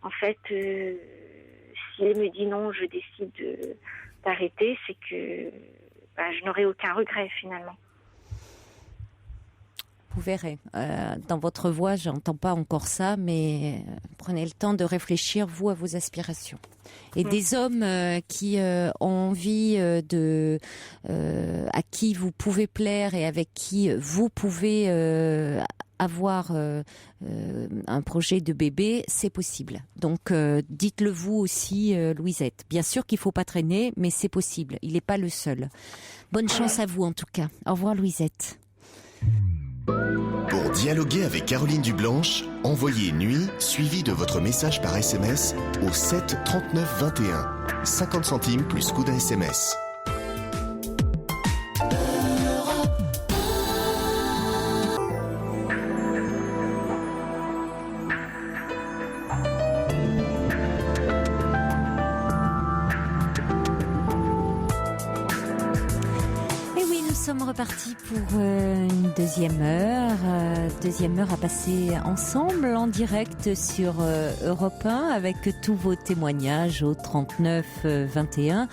S4: en fait, s'il me dit non, je décide d'arrêter, c'est que je n'aurai aucun regret finalement.
S1: Vous verrez. Dans votre voix, j'entends pas encore ça, mais prenez le temps de réfléchir, vous, à vos aspirations. Et des hommes qui ont envie à qui vous pouvez plaire et avec qui vous pouvez avoir un projet de bébé, c'est possible. Donc dites-le vous aussi, Louisette. Bien sûr qu'il ne faut pas traîner, mais c'est possible. Il n'est pas le seul. Bonne chance à vous en tout cas. Au revoir Louisette.
S5: Pour dialoguer avec Caroline Dublanche, envoyez nuit suivi de votre message par SMS au 7 39 21. 50 centimes plus coût d'un SMS.
S1: Nous sommes repartis pour une deuxième heure à passer ensemble en direct sur Europe 1 avec tous vos témoignages au 39 21,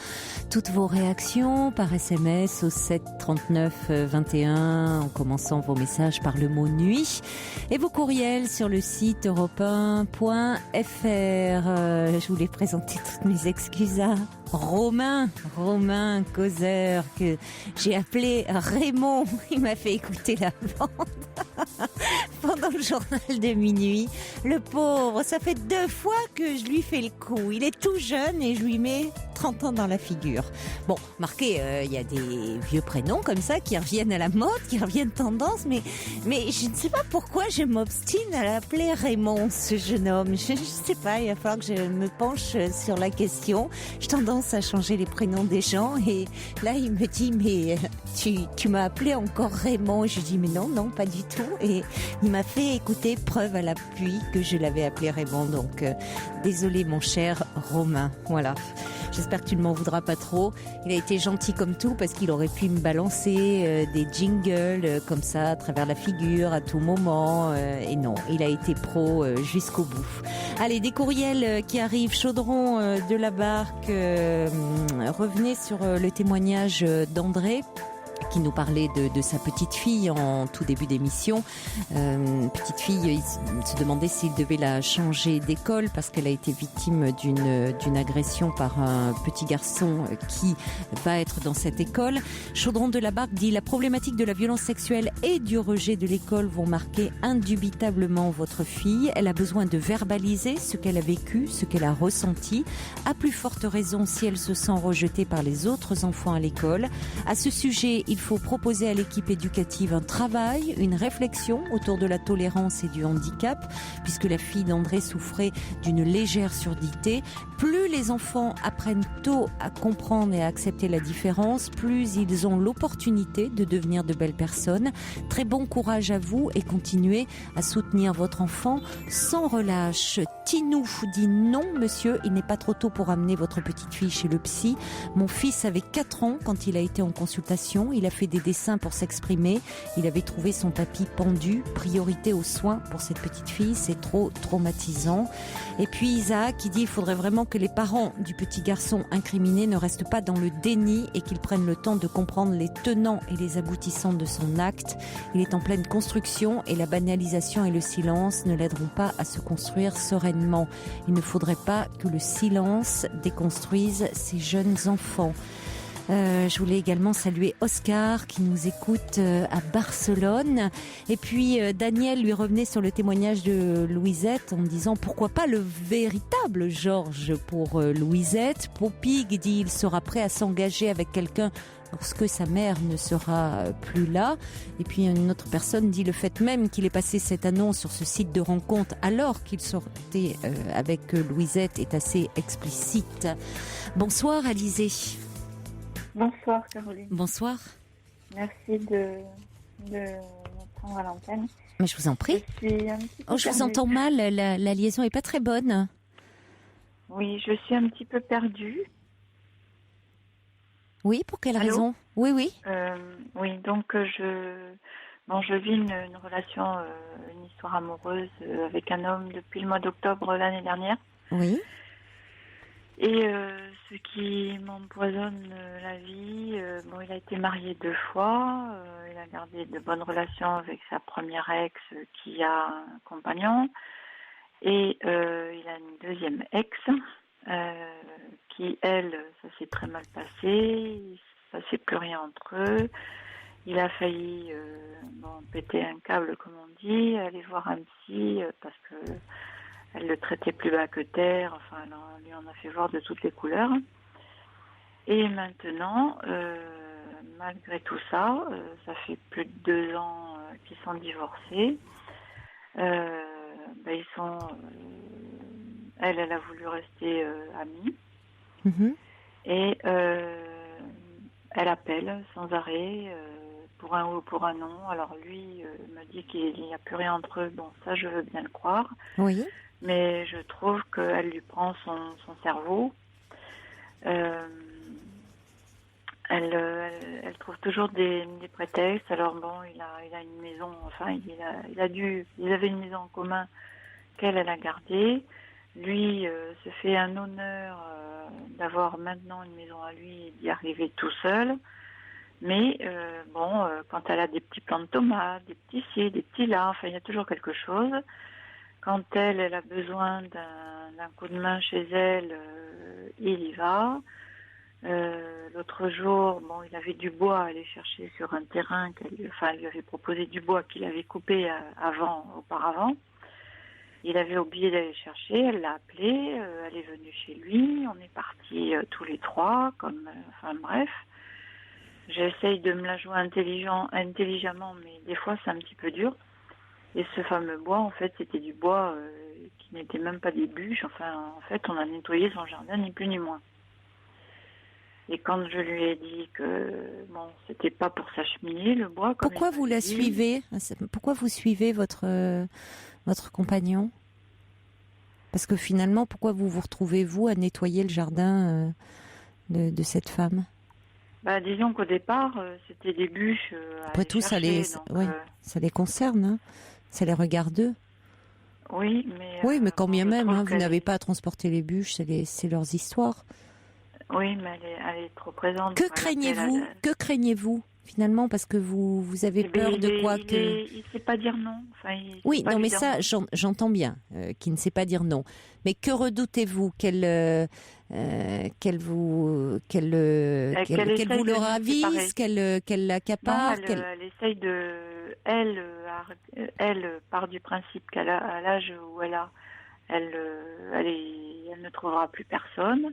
S1: toutes vos réactions par SMS au 7 39 21 en commençant vos messages par le mot nuit et vos courriels sur le site europe1.fr. Je voulais présenter toutes mes excuses à Romain causeur que j'ai appelé Raymond. Il m'a fait écouter la bande pendant le journal de minuit. Le pauvre, ça fait 2 fois que je lui fais le coup. Il est tout jeune et je lui mets 30 ans dans la figure. Bon, marquez, il y a des vieux prénoms comme ça qui reviennent à la mode, qui reviennent tendance, mais je ne sais pas pourquoi je m'obstine à l'appeler Raymond, ce jeune homme. Je ne sais pas, il va falloir que je me penche sur la question. J'ai tendance à changer les prénoms des gens et là il me dit mais tu m'as appelé encore Raymond. Je lui dis mais non pas du tout et il m'a fait écouter preuve à l'appui que je l'avais appelé Raymond. Donc désolé mon cher Romain, voilà. J'espère que tu ne m'en voudras pas trop. Il a été gentil comme tout parce qu'il aurait pu me balancer des jingles comme ça à travers la figure à tout moment. Et non, il a été pro jusqu'au bout. Allez, des courriels qui arrivent. Chaudron de la Barque. Revenez sur le témoignage d'André qui nous parlait de sa petite fille en tout début d'émission. Petite fille, il se demandait s'il devait la changer d'école parce qu'elle a été victime d'une agression par un petit garçon qui va être dans cette école. Chaudron de la Barque dit: la problématique de la violence sexuelle et du rejet de l'école vont marquer indubitablement votre fille. Elle a besoin de verbaliser ce qu'elle a vécu, ce qu'elle a ressenti. À plus forte raison si elle se sent rejetée par les autres enfants à l'école. À ce sujet, il faut proposer à l'équipe éducative un travail, une réflexion autour de la tolérance et du handicap, puisque la fille d'André souffrait d'une légère surdité. Plus les enfants apprennent tôt à comprendre et à accepter la différence, plus ils ont l'opportunité de devenir de belles personnes. Très bon courage à vous et continuez à soutenir votre enfant sans relâche. Tinou dit: non monsieur, il n'est pas trop tôt pour amener votre petite fille chez le psy. Mon fils avait 4 ans quand il a été en consultation. Il a fait des dessins pour s'exprimer. Il avait trouvé son papy pendu. Priorité aux soins pour cette petite fille, c'est trop traumatisant. Et puis Isaac qui dit: il faudrait vraiment que les parents du petit garçon incriminé ne restent pas dans le déni et qu'ils prennent le temps de comprendre les tenants et les aboutissants de son acte. Il est en pleine construction et la banalisation et le silence ne l'aideront pas à se construire sereinement. Il ne faudrait pas que le silence déconstruise ces jeunes enfants. Je voulais également saluer Oscar qui nous écoute à Barcelone. Et puis Daniel lui revenait sur le témoignage de Louisette en disant: pourquoi pas le véritable Georges pour Louisette. Popig dit: il sera prêt à s'engager avec quelqu'un lorsque sa mère ne sera plus là. Et puis une autre personne dit: le fait même qu'il ait passé cette annonce sur ce site de rencontre alors qu'il sortait avec Louisette est assez explicite. Bonsoir Alizé.
S6: Bonsoir Caroline.
S1: Bonsoir.
S6: Merci de me prendre à l'antenne.
S1: Mais je vous en prie. Je vous entends mal, la liaison est pas très bonne.
S6: Oui, je suis un petit peu perdue.
S1: Oui, pour quelle
S6: Allô?
S1: raison? Oui.
S6: Oui, donc je vis une relation, une histoire amoureuse avec un homme depuis le mois d'octobre l'année dernière.
S1: Oui.
S6: Et ce qui m'empoisonne la vie, il a été marié 2 fois, il a gardé de bonnes relations avec sa première ex qui a un compagnon, et il a une deuxième ex qui, elle, ça s'est très mal passé, ça s'est plus rien entre eux, il a failli péter un câble, comme on dit, aller voir un psy parce que elle le traitait plus bas que terre. Enfin, elle lui en a fait voir de toutes les couleurs. Et maintenant, malgré tout ça, ça fait plus de 2 ans qu'ils sont divorcés. Ils sont. Elle a voulu rester amie.
S1: Mhm.
S6: Et elle appelle sans arrêt pour un oui ou pour un non. Alors lui me dit qu'il n'y a plus rien entre eux. Bon, ça, je veux bien le croire.
S1: Oui.
S6: Mais je trouve qu'elle lui prend son cerveau. Elle trouve toujours des prétextes. Alors bon, il a une maison, enfin ils avaient une maison en commun qu'elle a gardée. Lui se fait un honneur d'avoir maintenant une maison à lui et d'y arriver tout seul. Mais quand elle a des petits plants de tomates, des petits ci, des petits là, enfin il y a toujours quelque chose. Quand elle a besoin d'un coup de main chez elle, il y va. L'autre jour, il avait du bois à aller chercher sur un terrain. Elle lui avait proposé du bois qu'il avait coupé auparavant. Il avait oublié d'aller chercher. Elle l'a appelé. Elle est venue chez lui. On est partis tous les trois. Bref. J'essaye de me la jouer intelligemment, mais des fois c'est un petit peu dur. Et ce fameux bois, en fait, c'était du bois qui n'était même pas des bûches. Enfin, en fait, on a nettoyé son jardin, ni plus ni moins. Et quand je lui ai dit que c'était pas pour s'acheminer le bois.
S1: Pourquoi vous la suivez ? Pourquoi vous suivez votre compagnon ? Parce que finalement, pourquoi vous vous retrouvez vous à nettoyer le jardin de cette femme ?
S6: Disons qu'au départ, c'était des bûches.
S1: Après tout, ça les concerne, hein. Ça les regarde eux.
S6: Oui,
S1: mais quand bien même, vous n'avez pas à transporter les bûches, c'est leurs histoires.
S6: Oui, mais elle est trop présente.
S1: Que craignez-vous ? Que craignez-vous finalement, parce que vous avez peur de quoi
S6: il ne sait pas dire non.
S1: Oui, non, mais ça, j'entends bien qu'il ne sait pas dire non. Mais que redoutez-vous qu'elle vous le ravise, qu'elle l'accapare?
S6: Elle essaye de... Elle part du principe qu'à l'âge où elle ne trouvera plus personne.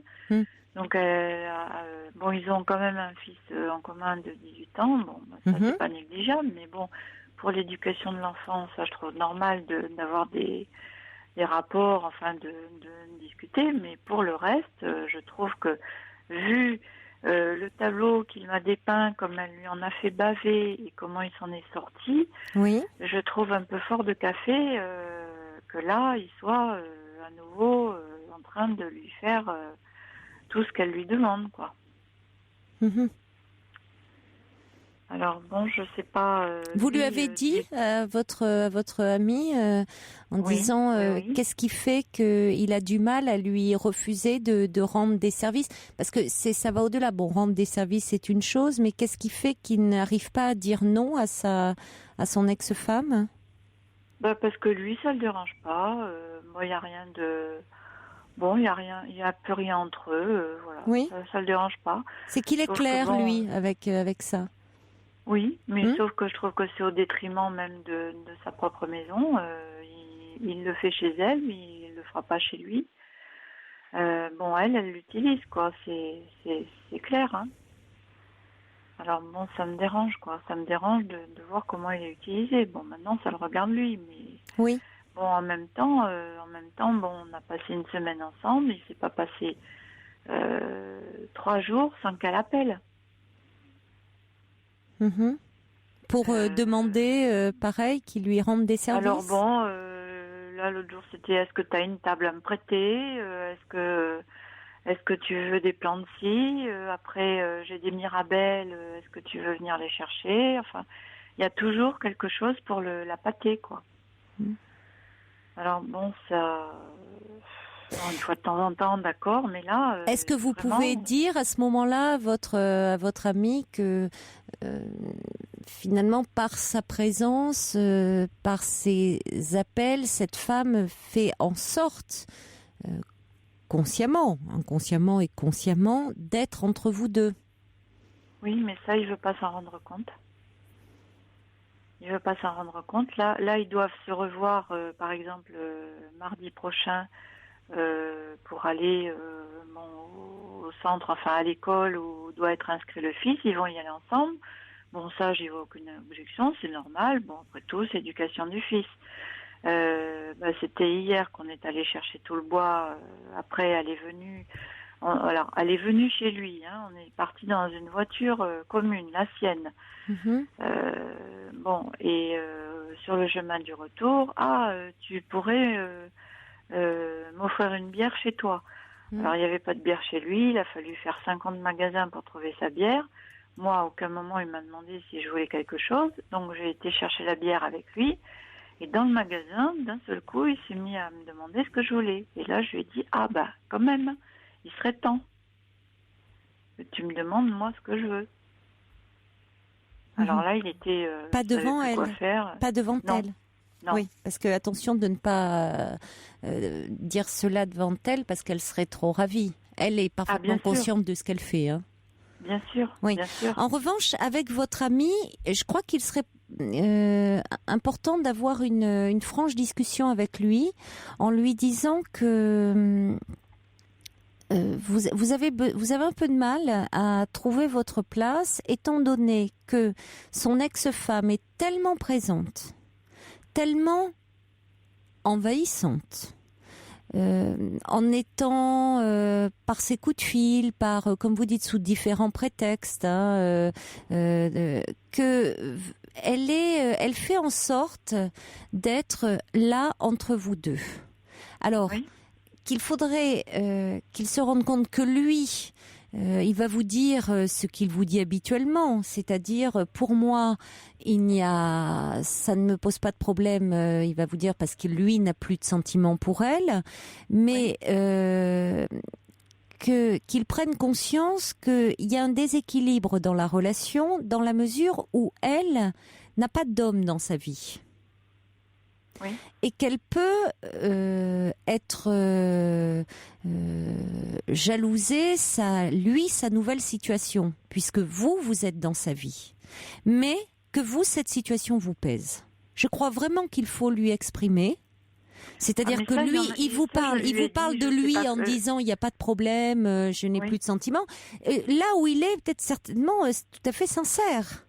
S6: Donc, ils ont quand même un fils en commun de 18 ans. Ça, c'est pas négligeable, mais pour l'éducation de l'enfant, ça, je trouve normal d'avoir des rapports, enfin, de discuter. Mais pour le reste, je trouve que, vu le tableau qu'il m'a dépeint, comme elle lui en a fait baver et comment il s'en est sorti,
S1: oui.
S6: Je trouve un peu fort de café que là, il soit à nouveau en train de lui faire... tout ce qu'elle lui demande, quoi. Alors je sais pas.
S1: Vous lui avez dit à votre ami en disant qu'est-ce qui fait qu'il a du mal à lui refuser de rendre des services, parce que ça va au-delà. Rendre des services c'est une chose, mais qu'est-ce qui fait qu'il n'arrive pas à dire non à son ex-femme?
S6: Parce que lui, ça le dérange pas. Il y a rien de. Il y a plus rien entre eux, voilà.
S1: Oui.
S6: Ça le dérange pas.
S1: C'est qu'il est clair, lui, avec ça.
S6: Oui, mais sauf que je trouve que c'est au détriment même de sa propre maison. Il le fait chez elle, mais il le fera pas chez lui. Elle l'utilise, quoi. C'est clair, hein. Alors ça me dérange, quoi. Ça me dérange de voir comment il est utilisé. Maintenant, ça le regarde lui, mais.
S1: Oui.
S6: En même temps, on a passé une semaine ensemble. Il s'est pas passé 3 jours sans qu'elle appelle.
S1: Pour demander, pareil, qu'il lui rende des services.
S6: Alors là, l'autre jour, c'était: est-ce que tu as une table à me prêter? Est-ce que tu veux des plantes de scie? Après, j'ai des mirabelles. Est-ce que tu veux venir les chercher? Enfin, il y a toujours quelque chose pour la pâter, quoi. Alors ça, une fois de temps en temps, d'accord, mais là...
S1: Est-ce que vous pouvez dire à ce moment-là à votre ami que finalement, par sa présence, par ses appels, cette femme fait en sorte, inconsciemment et consciemment, d'être entre vous deux?
S6: Oui, mais ça, il ne veut pas s'en rendre compte. Il veut pas s'en rendre compte. Là, ils doivent se revoir, par exemple, mardi prochain, pour aller au centre, enfin à l'école où doit être inscrit le fils. Ils vont y aller ensemble. Bon, ça, j'y vois aucune objection, c'est normal. Bon, après tout, c'est l'éducation du fils. C'était hier qu'on est allé chercher tout le bois. Après, elle est venue. Alors, elle est venue chez lui. Hein, on est parti dans une voiture commune, la sienne. Sur le chemin du retour, tu pourrais m'offrir une bière chez toi. Alors, il n'y avait pas de bière chez lui. Il a fallu faire 50 magasins pour trouver sa bière. Moi, à aucun moment, il m'a demandé si je voulais quelque chose. Donc, j'ai été chercher la bière avec lui. Et dans le magasin, d'un seul coup, il s'est mis à me demander ce que je voulais. Et là, je lui ai dit, quand même, il serait temps que tu me demandes, moi, ce que je veux. Alors là, il était...
S1: pas devant elle. Pas devant
S6: non.
S1: elle.
S6: Non.
S1: Oui, parce que attention de ne pas dire cela devant elle, parce qu'elle serait trop ravie. Elle est parfaitement consciente de ce qu'elle fait. Hein.
S6: Bien sûr,
S1: oui.
S6: Bien sûr.
S1: En revanche, avec votre ami, je crois qu'il serait important d'avoir une franche discussion avec lui, en lui disant que vous avez un peu de mal à trouver votre place, étant donné que son ex-femme est tellement présente, tellement envahissante, en étant par ses coups de fil, comme vous dites, sous différents prétextes, que elle fait en sorte d'être là entre vous deux. Alors, qu'il faudrait qu'il se rende compte que lui, il va vous dire ce qu'il vous dit habituellement, c'est-à-dire pour moi, ça ne me pose pas de problème. Il va vous dire parce que lui n'a plus de sentiments pour elle, mais qu'il prenne conscience qu'il y a un déséquilibre dans la relation, dans la mesure où elle n'a pas d'homme dans sa vie.
S6: Oui.
S1: Et qu'elle peut être jalousée, sa nouvelle situation, puisque vous êtes dans sa vie. Mais que cette situation vous pèse. Je crois vraiment qu'il faut lui exprimer. C'est-à-dire que lui, il vous parle de lui en disant il n'y a pas de problème, je n'ai plus de sentiments. Là où il est, peut-être certainement tout à fait sincère.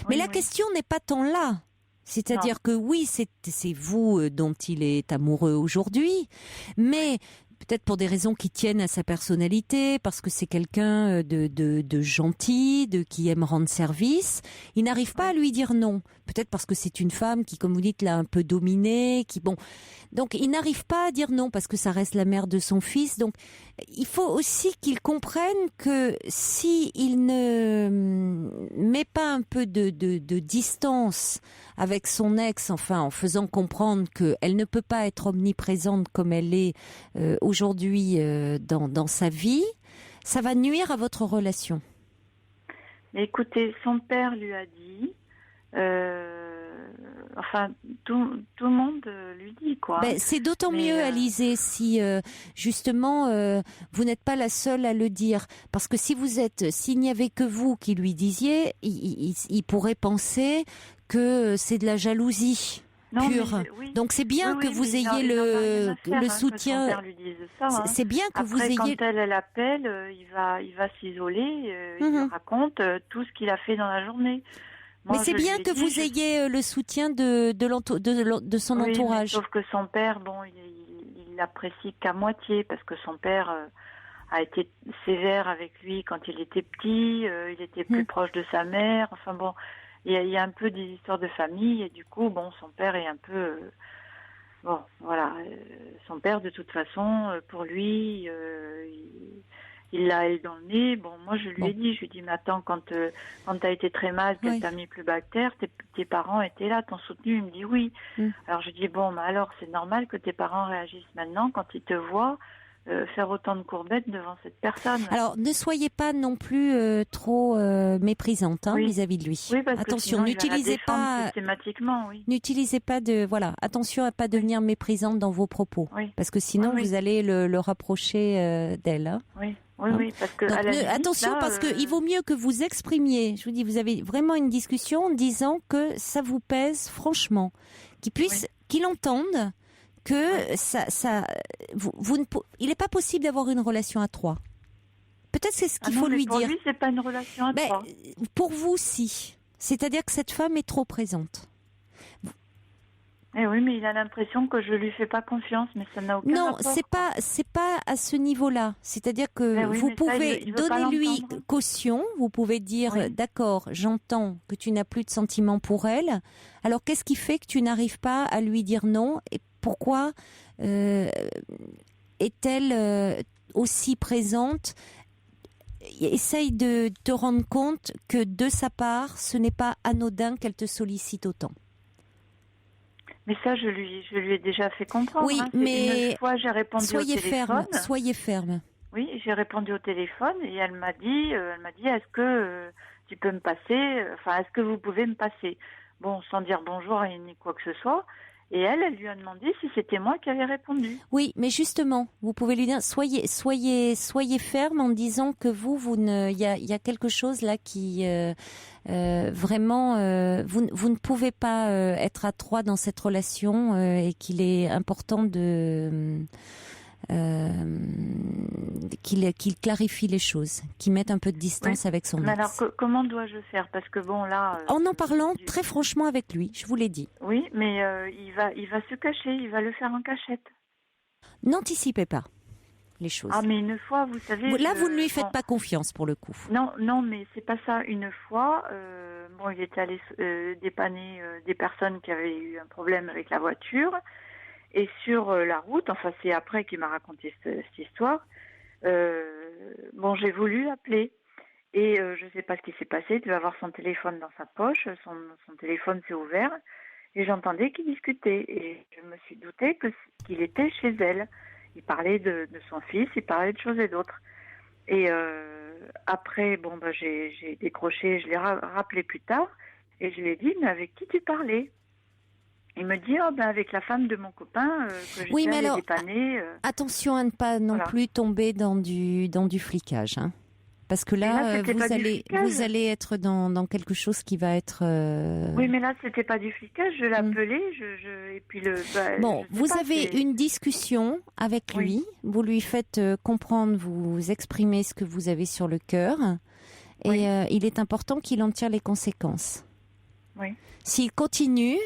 S1: Mais la question n'est pas tant là. C'est-à-dire que oui, c'est vous dont il est amoureux aujourd'hui, mais peut-être pour des raisons qui tiennent à sa personnalité, parce que c'est quelqu'un de gentil, qui aime rendre service, il n'arrive pas à lui dire non. Peut-être parce que c'est une femme qui, comme vous dites, l'a un peu dominée, donc il n'arrive pas à dire non parce que ça reste la mère de son fils. Donc il faut aussi qu'il comprenne que si il ne met pas un peu de distance avec son ex, enfin en faisant comprendre qu'elle ne peut pas être omniprésente comme elle est aujourd'hui dans sa vie, ça va nuire à votre relation.
S6: Mais écoutez, son père lui a dit... tout le monde lui dit quoi.
S1: C'est d'autant mieux, Alizée, si justement vous n'êtes pas la seule à le dire, parce que s'il n'y avait que vous qui lui disiez, il pourrait penser que c'est de la jalousie pure. Donc c'est bien que vous ayez le soutien.
S6: Que son père lui dise ça,
S1: c'est bien que vous ayez.
S6: Quand elle appelle, il va s'isoler, il lui raconte tout ce qu'il a fait dans la journée. Moi,
S1: mais c'est bien que vous ayez le soutien de son entourage.
S6: Sauf que son père, il l'apprécie qu'à moitié, parce que son père a été sévère avec lui quand il était petit, il était plus proche de sa mère. Enfin bon, il y a un peu des histoires de famille, et du coup, son père est un peu... son père, de toute façon, pour lui... il l'a elle dans le nez. Moi je lui ai dit, mais attends, quand t'as été très mal, qu'elle t'a mis plus bas que terre, tes parents étaient là, t'ont soutenu. Il me dit oui. Alors je dis alors c'est normal que tes parents réagissent maintenant quand ils te voient faire autant de courbettes devant cette personne.
S1: Alors, ne soyez pas non plus trop méprisante vis-à-vis de lui.
S6: Oui, parce
S1: attention,
S6: que
S1: n'utilisez pas
S6: systématiquement,
S1: n'utilisez pas attention à pas devenir méprisante dans vos propos, parce que sinon vous allez le rapprocher d'elle. Hein.
S6: Oui, parce que
S1: donc, attention, parce que il vaut mieux que vous exprimiez. Je vous dis, vous avez vraiment une discussion en disant que ça vous pèse franchement, qu'il entende. Que il n'est pas possible d'avoir une relation à trois. Peut-être c'est ce qu'il faut lui dire.
S6: Pour lui, c'est pas une relation à trois.
S1: Pour vous, si. C'est-à-dire que cette femme est trop présente.
S6: Eh oui, mais il a l'impression que je lui fais pas confiance, mais ça n'a aucun rapport.
S1: Non, c'est pas à ce niveau-là. C'est-à-dire que vous pouvez donner-lui caution. Vous pouvez dire, d'accord, j'entends que tu n'as plus de sentiments pour elle. Alors, qu'est-ce qui fait que tu n'arrives pas à lui dire non? Et pourquoi est-elle aussi présente? Essaye de te rendre compte que de sa part, ce n'est pas anodin qu'elle te sollicite autant.
S6: Mais ça, je lui ai déjà fait comprendre.
S1: Oui, mais
S6: une fois, j'ai répondu au téléphone.
S1: Soyez ferme.
S6: Oui, j'ai répondu au téléphone et elle m'a dit, est-ce que tu peux me passer, est-ce que vous pouvez me passer? Bon, sans dire bonjour ni quoi que ce soit. Et elle lui a demandé si c'était moi qui avais répondu.
S1: Oui, mais justement, vous pouvez lui dire, soyez ferme en disant que il y a quelque chose là qui vraiment, vous ne pouvez pas être à trois dans cette relation et qu'il est important qu'il clarifie les choses, qu'il mette un peu de distance avec son ex.
S6: Mais alors, comment dois-je faire? Parce que bon, là...
S1: en parlant très franchement avec lui, je vous l'ai dit.
S6: Oui, mais il va se cacher, il va le faire en cachette.
S1: N'anticipez pas les choses.
S6: Ah, mais une fois, vous savez...
S1: Là, vous ne lui faites pas confiance, pour le coup.
S6: Non, mais c'est pas ça. Une fois, il était allé dépanner des personnes qui avaient eu un problème avec la voiture. Et sur la route, c'est après qu'il m'a raconté cette histoire, j'ai voulu l'appeler. Et je ne sais pas ce qui s'est passé, il devait avoir son téléphone dans sa poche, son téléphone s'est ouvert, et j'entendais qu'il discutait. Et je me suis doutée qu'il était chez elle. Il parlait de son fils, il parlait de choses et d'autres. Et après, j'ai décroché, je l'ai rappelé plus tard, et je lui ai dit, mais avec qui tu parlais ? Il me dit, avec la femme de mon copain que j'étais allée dépanner.
S1: Attention à ne pas non plus tomber dans du flicage. Hein. Parce que là, vous allez être dans quelque chose qui va être...
S6: Oui, mais là, c'était pas du flicage. Je l'appelais, et puis
S1: vous avez une discussion avec lui. Vous lui faites comprendre, vous exprimez ce que vous avez sur le cœur. Et il est important qu'il en tire les conséquences.
S6: Oui.
S1: S'il continue,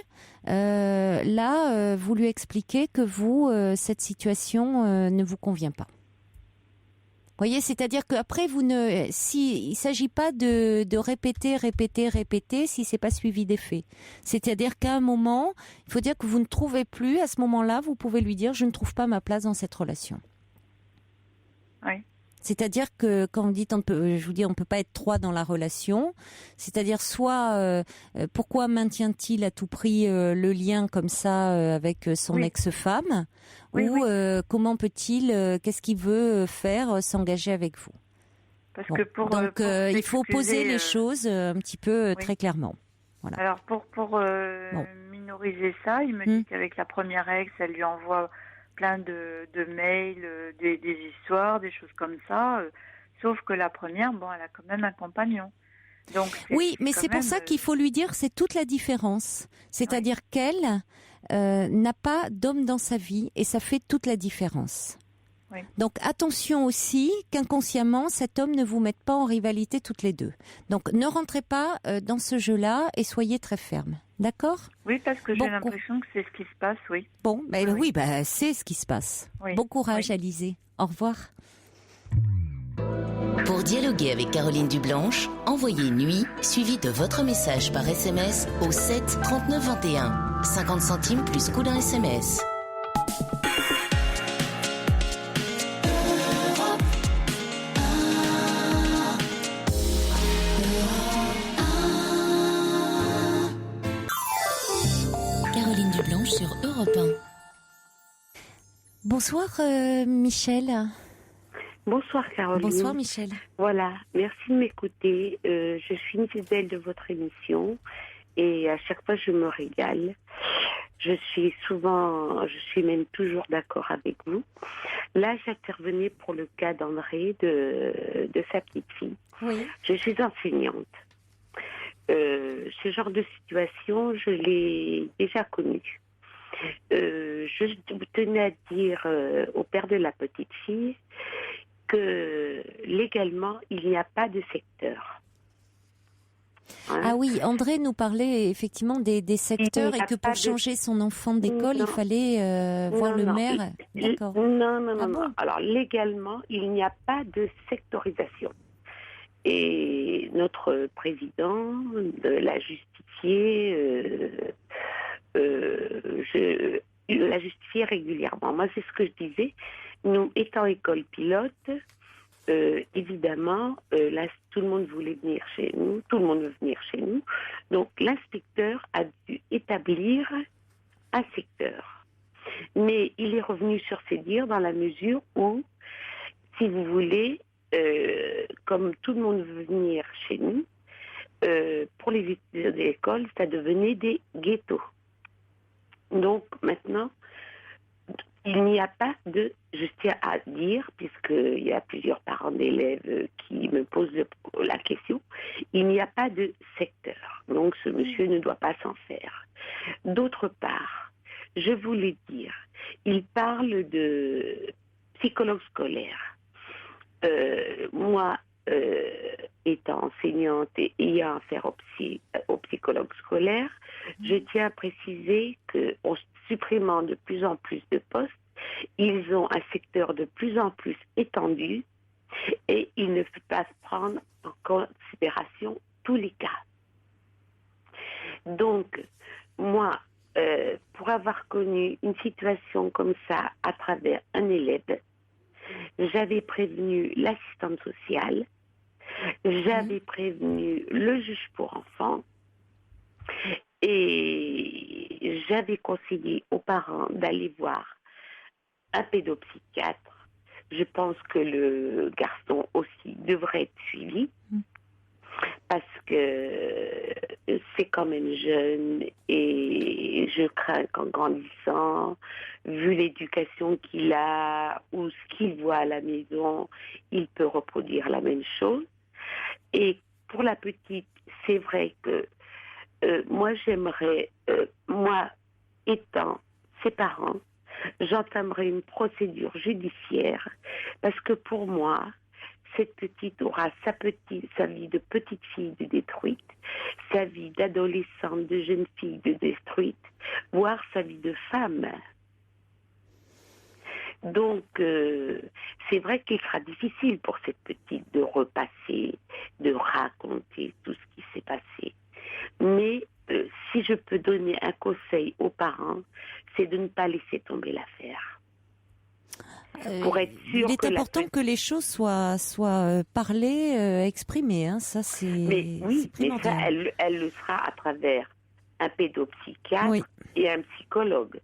S1: vous lui expliquez que cette situation ne vous convient pas. Vous voyez, c'est-à-dire qu'après, il ne s'agit pas de répéter si c'est pas suivi d'effet. C'est-à-dire qu'à un moment, il faut dire que vous ne trouvez plus, à ce moment-là, vous pouvez lui dire, je ne trouve pas ma place dans cette relation.
S6: Oui.
S1: C'est-à-dire que quand vous dites, on peut pas être trois dans la relation. C'est-à-dire soit pourquoi maintient-il à tout prix le lien comme ça avec son ex-femme, ou comment peut-il, qu'est-ce qu'il veut faire, s'engager avec vous.
S6: Parce que
S1: il faut poser les choses un petit peu très clairement. Voilà.
S6: Alors pour minoriser ça, il me dit qu'avec la première ex, elle lui envoie plein de mails, des histoires, des choses comme ça. Sauf que la première, elle a quand même un compagnon. Donc,
S1: mais c'est pour ça qu'il faut lui dire, c'est toute la différence. C'est-à-dire qu'elle n'a pas d'homme dans sa vie et ça fait toute la différence.
S6: Oui.
S1: Donc attention aussi qu'inconsciemment, cet homme ne vous mette pas en rivalité toutes les deux. Donc ne rentrez pas dans ce jeu-là et soyez très ferme. D'accord ?
S6: Oui, parce que j'ai l'impression que c'est ce qui se passe, oui.
S1: Bon, c'est ce qui se passe.
S6: Oui.
S1: Bon courage, Alizée. Au revoir.
S2: Pour dialoguer avec Caroline Dublanche, envoyez nuit suivi de votre message par SMS au 7 39 21. 50 centimes plus coût d'un SMS.
S1: Bonsoir Michel.
S7: Bonsoir Caroline.
S1: Bonsoir Michel.
S7: Voilà, merci de m'écouter. Je suis une fidèle de votre émission et à chaque fois je me régale. Je suis même toujours d'accord avec vous. Là, j'intervenais pour le cas d'André, de sa petite fille.
S1: Oui.
S7: Je suis enseignante. Ce genre de situation, je l'ai déjà connu. Je tenais à dire au père de la petite fille que légalement, il n'y a pas de secteur. Hein?
S1: Ah oui, André nous parlait effectivement des secteurs et que pour changer son enfant d'école, il fallait voir le maire. D'accord.
S7: Non.
S1: Bon?
S7: Alors légalement, il n'y a pas de sectorisation. Et notre président l'a justifié, l'a justifié régulièrement. Moi, c'est ce que je disais. Nous, étant école pilote, évidemment, là, tout le monde voulait venir chez nous, tout le monde veut venir chez nous. Donc, l'inspecteur a dû établir un secteur. Mais il est revenu sur ses dires dans la mesure où, si vous voulez, comme tout le monde veut venir chez nous, pour les étudiants de l'école, ça devenait des ghettos. Donc, maintenant, il n'y a pas de, je tiens à dire, puisqu'il y a plusieurs parents d'élèves qui me posent la question, il n'y a pas de secteur. Donc ce monsieur ne doit pas s'en faire. D'autre part, je voulais dire, il parle de psychologue scolaire. Moi, étant enseignante et ayant affaire au psychologue scolaire, je tiens à préciser qu'en supprimant de plus en plus de postes, ils ont un secteur de plus en plus étendu et il ne faut pas prendre en considération tous les cas. Donc, moi, pour avoir connu une situation comme ça à travers un élève, j'avais prévenu l'assistante sociale, j'avais prévenu le juge pour enfants et j'avais conseillé aux parents d'aller voir un pédopsychiatre. Je pense que le garçon aussi devrait être suivi parce que c'est quand même jeune et je crains qu'en grandissant, vu l'éducation qu'il a ou ce qu'il voit à la maison, il peut reproduire la même chose. Et pour la petite, c'est vrai que moi j'aimerais, moi étant ses parents, j'entamerai une procédure judiciaire parce que pour moi, cette petite aura sa vie de petite fille de détruite, sa vie d'adolescente, de jeune fille de détruite, voire sa vie de femme. Donc, c'est vrai qu'il sera difficile pour cette petite de repasser, de raconter tout ce qui s'est passé. Mais si je peux donner un conseil aux parents, c'est de ne pas laisser tomber l'affaire. Pour être sûr
S1: il est important que les choses soient parlées, exprimées. Hein. Ça, c'est primordial.
S7: Mais ça, elle le sera à travers un pédopsychiatre et un psychologue.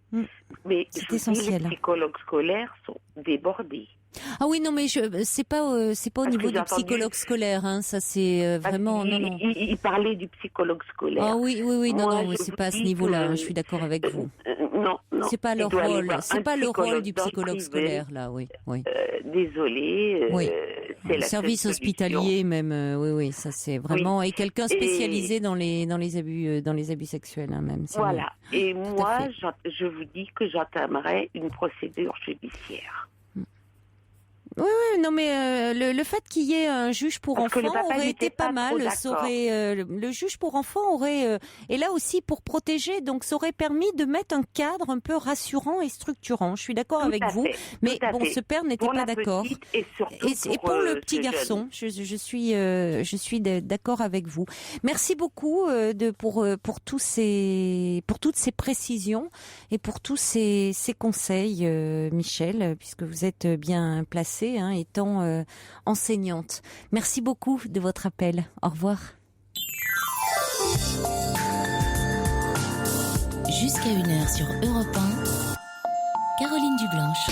S7: Mais
S1: c'est essentiel.
S7: Les psychologues scolaires sont débordés.
S1: Ah oui, non, mais c'est pas au niveau du psychologue scolaire, hein. Ça, c'est vraiment non.
S7: Il parlait du psychologue scolaire.
S1: Ah oui, non, c'est pas à ce niveau-là. Je suis d'accord avec vous.
S7: Non.
S1: C'est pas le rôle. C'est pas le rôle du psychologue scolaire, là. Oui.
S7: Désolée.
S1: C'est la service hospitalier même. Oui, ça c'est vraiment et quelqu'un spécialisé dans les abus sexuels, hein, même.
S7: Voilà. Et moi, je vous dis que j'entamerai une procédure judiciaire.
S1: Oui, non, mais le fait qu'il y ait un juge pour enfants aurait été pas mal. Le juge pour enfants aurait, et là aussi pour protéger, donc ça aurait permis de mettre un cadre un peu rassurant et structurant. Je suis d'accord avec vous, mais bon, ce père n'était pas d'accord. Et pour le petit garçon, je suis d'accord avec vous. Merci beaucoup pour toutes ces précisions et pour tous ces conseils, Michel, puisque vous êtes bien placé. Étant enseignante. Merci beaucoup de votre appel. Au revoir.
S2: Jusqu'à 1h sur Europe 1. Caroline Dublanche.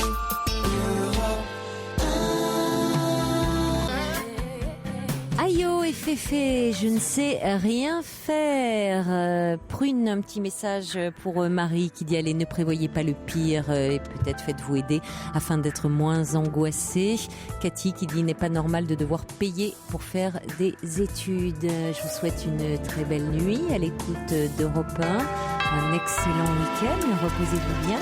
S1: Ayo et Féfé, je ne sais rien faire. Prune, un petit message pour Marie qui dit allez, ne prévoyez pas le pire et peut-être faites-vous aider afin d'être moins angoissée. Cathy qui dit il n'est pas normal de devoir payer pour faire des études. Je vous souhaite une très belle nuit à l'écoute d'Europe 1. Un excellent week-end, reposez-vous bien.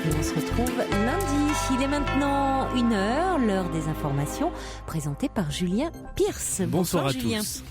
S1: Et on se retrouve lundi. Il est maintenant 1h, l'heure des informations, présentée par Julien Pierce.
S8: Bonsoir à
S1: Julien.
S8: tous.